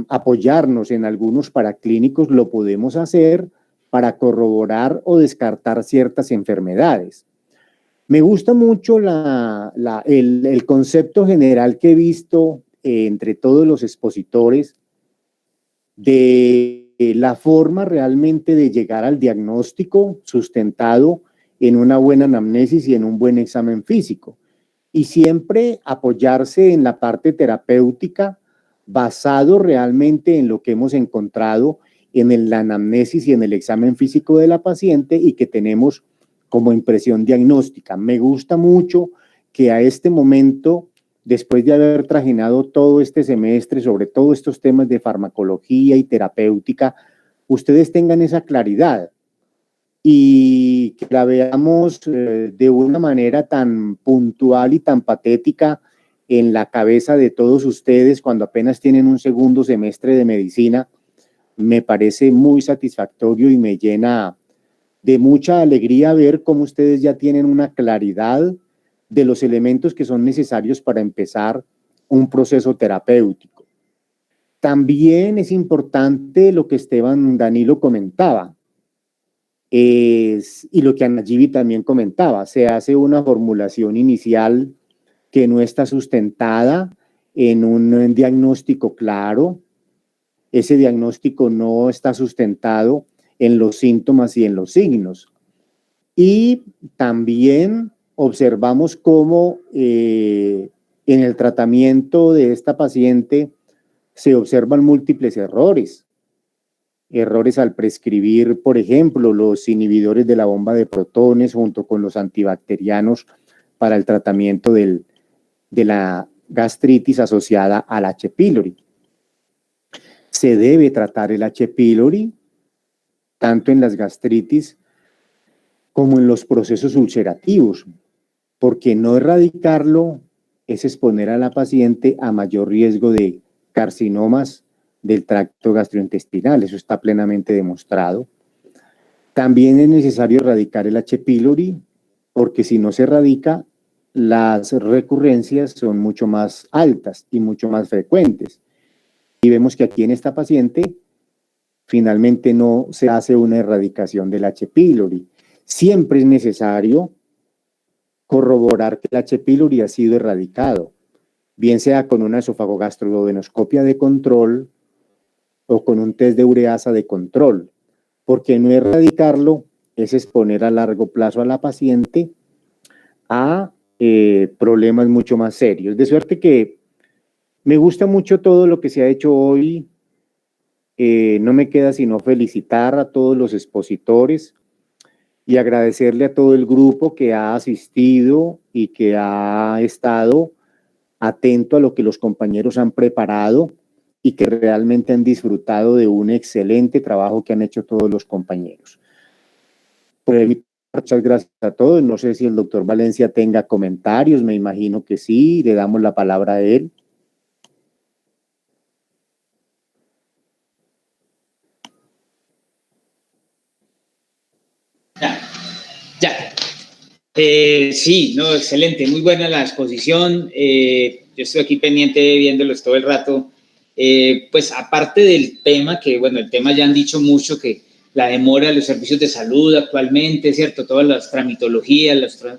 apoyarnos en algunos paraclínicos, lo podemos hacer para corroborar o descartar ciertas enfermedades. Me gusta mucho el concepto general que he visto entre todos los expositores de la forma realmente de llegar al diagnóstico sustentado en una buena anamnesis y en un buen examen físico. Y siempre apoyarse en la parte terapéutica basado realmente en lo que hemos encontrado en la anamnesis y en el examen físico de la paciente y que tenemos como impresión diagnóstica. Me gusta mucho que a este momento, después de haber trajinado todo este semestre sobre todos estos temas de farmacología y terapéutica, ustedes tengan esa claridad y que la veamos de una manera tan puntual y tan patética en la cabeza de todos ustedes cuando apenas tienen un segundo semestre de medicina, me parece muy satisfactorio y me llena de mucha alegría ver cómo ustedes ya tienen una claridad de los elementos que son necesarios para empezar un proceso terapéutico. También es importante lo que Esteban Danilo comentaba, y lo que Nayibi también comentaba, se hace una formulación inicial que no está sustentada en un diagnóstico claro, ese diagnóstico no está sustentado en los síntomas y en los signos. Y también observamos cómo en el tratamiento de esta paciente se observan múltiples errores. Errores al prescribir, por ejemplo, los inhibidores de la bomba de protones junto con los antibacterianos para el tratamiento de la gastritis asociada al H. pylori. Se debe tratar el H. pylori tanto en las gastritis como en los procesos ulcerativos, porque no erradicarlo es exponer a la paciente a mayor riesgo de carcinomas del tracto gastrointestinal, eso está plenamente demostrado. También es necesario erradicar el H. pylori, porque si no se erradica, las recurrencias son mucho más altas y mucho más frecuentes. Y vemos que aquí en esta paciente finalmente no se hace una erradicación del H. pylori. Siempre es necesario corroborar que el H. pylori ha sido erradicado, bien sea con una esofagogastroduodenoscopia de control o con un test de ureasa de control, porque no erradicarlo es exponer a largo plazo a la paciente a problemas mucho más serios. De suerte que me gusta mucho todo lo que se ha hecho hoy. No me queda sino felicitar a todos los expositores y agradecerle a todo el grupo que ha asistido y que ha estado atento a lo que los compañeros han preparado y que realmente han disfrutado de un excelente trabajo que han hecho todos los compañeros. Por mi parte, muchas gracias a todos. No sé si el doctor Valencia tenga comentarios, me imagino que sí, le damos la palabra a él. Ya. Sí, no, excelente, muy buena la exposición. Yo estoy aquí pendiente viéndolos todo el rato. Pues aparte del tema, que bueno, el tema ya han dicho mucho, que la demora de los servicios de salud actualmente, ¿cierto? Todas las tramitologías, toda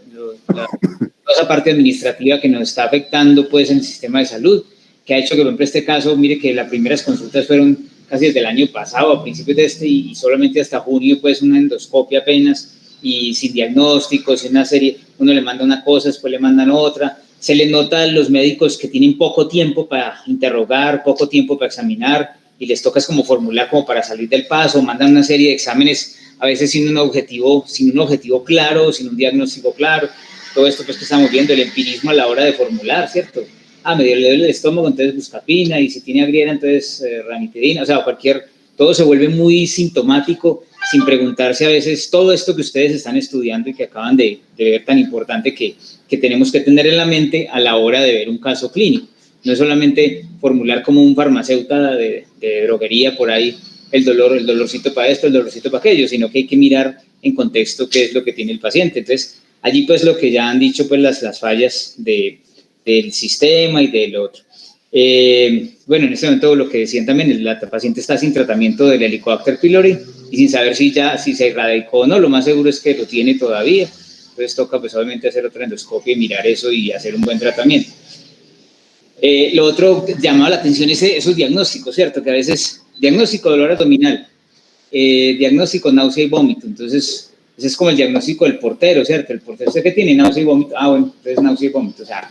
esa parte administrativa que nos está afectando pues en el sistema de salud, que ha hecho que, por ejemplo, este caso, mire que las primeras consultas fueron casi desde el año pasado, a principios de este, y solamente hasta junio, pues una endoscopia apenas, y sin diagnóstico, sin una serie, uno le manda una cosa, después le mandan otra, se les nota a los médicos que tienen poco tiempo para interrogar, poco tiempo para examinar, y les toca como formular como para salir del paso, mandan una serie de exámenes, a veces sin un objetivo claro, sin un diagnóstico claro. Todo esto pues que estamos viendo, el empirismo a la hora de formular, ¿cierto? Me duele el estómago, entonces buscapina, y si tiene agriera, entonces ranitidina, o sea, todo se vuelve muy sintomático, sin preguntarse a veces todo esto que ustedes están estudiando y que acaban de ver tan importante que tenemos que tener en la mente a la hora de ver un caso clínico. No es solamente formular como un farmacéutico de droguería por ahí el dolorcito para esto, el dolorcito para aquello, sino que hay que mirar en contexto qué es lo que tiene el paciente. Entonces, allí pues lo que ya han dicho pues las fallas del sistema y del otro. Bueno, en este momento lo que decían también, la paciente está sin tratamiento del Helicobacter pylori y sin saber si se erradicó o no, lo más seguro es que lo tiene todavía. Entonces toca pues obviamente hacer otra endoscopia y mirar eso y hacer un buen tratamiento. Lo otro que llamaba la atención es esos diagnósticos, ¿cierto? Que a veces, diagnóstico de dolor abdominal, diagnóstico náusea y vómito, entonces ese es como el diagnóstico del portero, ¿cierto? El portero, ¿usted qué tiene? Náusea y vómito. Bueno, entonces náusea y vómito, o sea,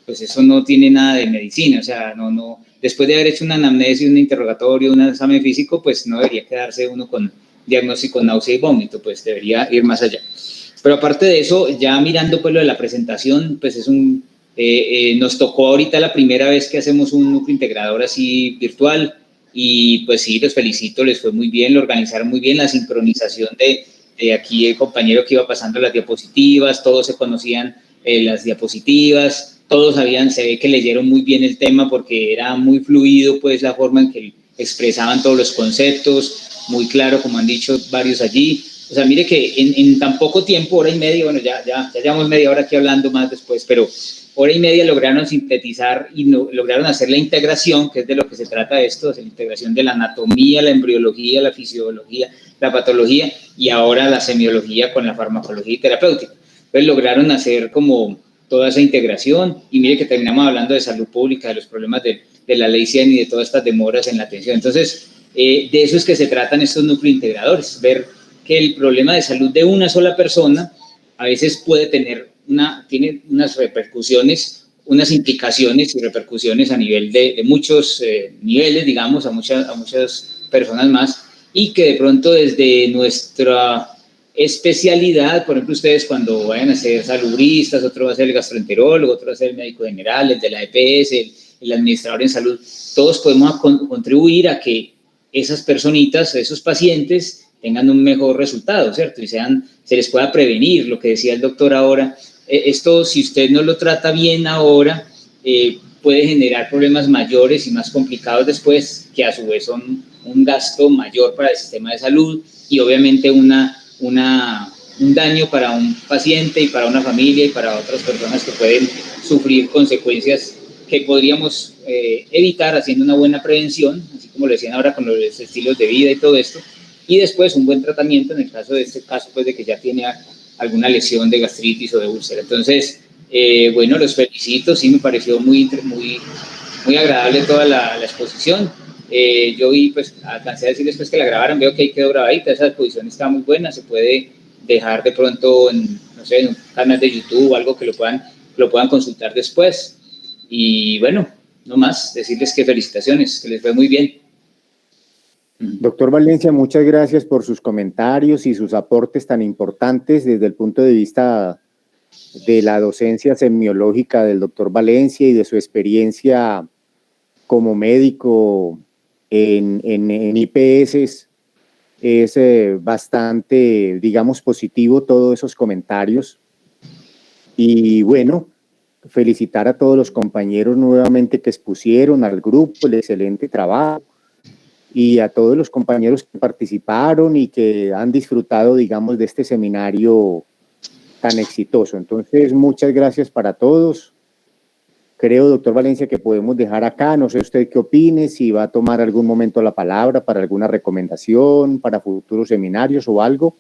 pues eso no tiene nada de medicina, o sea, no, después de haber hecho una anamnesis, un interrogatorio, un examen físico, pues no debería quedarse uno con diagnóstico náusea y vómito, pues debería ir más allá. Pero aparte de eso, ya mirando pues lo de la presentación, pues es nos tocó ahorita la primera vez que hacemos un núcleo integrador así virtual, y pues sí, los felicito, les fue muy bien, lo organizaron muy bien, la sincronización de aquí el compañero que iba pasando las diapositivas, todos se conocían las diapositivas, todos se ve que leyeron muy bien el tema porque era muy fluido pues la forma en que expresaban todos los conceptos, muy claro como han dicho varios allí. O sea, mire que en tan poco tiempo, hora y media, bueno, ya llevamos media hora aquí hablando más después, pero hora y media lograron sintetizar y lograron hacer la integración, que es de lo que se trata esto, es la integración de la anatomía, la embriología, la fisiología, la patología y ahora la semiología con la farmacología y terapéutica. Entonces lograron hacer como toda esa integración y mire que terminamos hablando de salud pública, de los problemas de la ley 100 y de todas estas demoras en la atención. Entonces, de eso es que se tratan estos núcleos integradores, ver que el problema de salud de una sola persona a veces tiene unas repercusiones, unas implicaciones y repercusiones a nivel de muchos niveles, digamos, a muchas personas más, y que de pronto desde nuestra especialidad, por ejemplo, ustedes cuando vayan a ser salubristas, otro va a ser el gastroenterólogo, otro va a ser el médico general, el de la EPS, el administrador en salud, todos podemos contribuir a que esas personitas, esos pacientes, tengan un mejor resultado, ¿cierto? Y se les pueda prevenir, lo que decía el doctor ahora. Esto, si usted no lo trata bien ahora, puede generar problemas mayores y más complicados después, que a su vez son un gasto mayor para el sistema de salud y obviamente un daño para un paciente y para una familia y para otras personas que pueden sufrir consecuencias que podríamos evitar haciendo una buena prevención, así como lo decían ahora con los estilos de vida y todo esto, y después un buen tratamiento en el caso de este caso, pues de que ya tiene alguna lesión de gastritis o de úlcera. Entonces, bueno, los felicito, sí me pareció muy agradable toda la exposición. Yo pues alcancé a decirles pues que la grabaron, veo que ahí quedó grabadita, esa exposición está muy buena, se puede dejar de pronto en un canal de YouTube o algo que lo puedan consultar después. Y bueno, no más, decirles que felicitaciones, que les fue muy bien. Doctor Valencia, muchas gracias por sus comentarios y sus aportes tan importantes desde el punto de vista de la docencia semiológica del doctor Valencia y de su experiencia como médico en IPS. Es bastante, digamos, positivo todos esos comentarios. Y bueno, felicitar a todos los compañeros nuevamente que expusieron, al grupo, el excelente trabajo, y a todos los compañeros que participaron y que han disfrutado, digamos, de este seminario tan exitoso. Entonces, muchas gracias para todos. Creo, doctor Valencia, que podemos dejar acá. No sé usted qué opine, si va a tomar algún momento la palabra para alguna recomendación, para futuros seminarios o algo.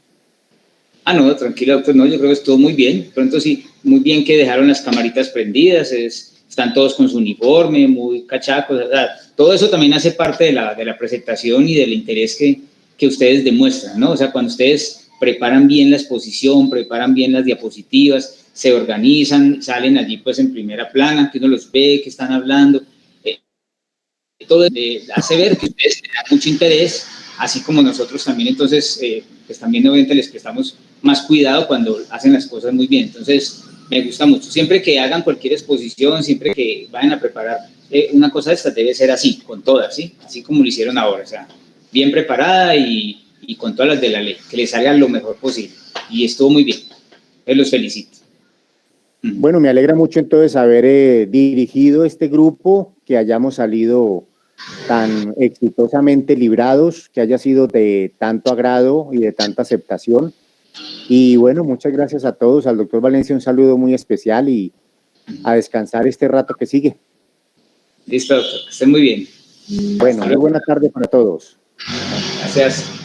No, tranquilo, doctor, no, yo creo que estuvo muy bien. Pronto sí, muy bien que dejaron las camaritas prendidas, están todos con su uniforme, muy cachacos, o sea, todo eso también hace parte de la presentación y del interés que ustedes demuestran, ¿no? O sea, cuando ustedes preparan bien la exposición, preparan bien las diapositivas, se organizan, salen allí pues en primera plana, que uno los ve, que están hablando. Todo hace ver que ustedes tengan mucho interés, así como nosotros también, entonces, pues también obviamente les prestamos más cuidado cuando hacen las cosas muy bien. Entonces, me gusta mucho. Siempre que hagan cualquier exposición, siempre que vayan a preparar una cosa de estas, debe ser así, con todas, ¿sí? Así como lo hicieron ahora, o sea, bien preparada y con todas las de la ley, que les salga lo mejor posible. Y estuvo muy bien. Los felicito. Bueno, me alegra mucho entonces haber dirigido este grupo, que hayamos salido tan exitosamente librados, que haya sido de tanto agrado y de tanta aceptación. Y bueno, muchas gracias a todos, al doctor Valencia un saludo muy especial y a descansar este rato que sigue. Listo, doctor, que estén muy bien. Bueno, muy buena tarde para todos. Gracias.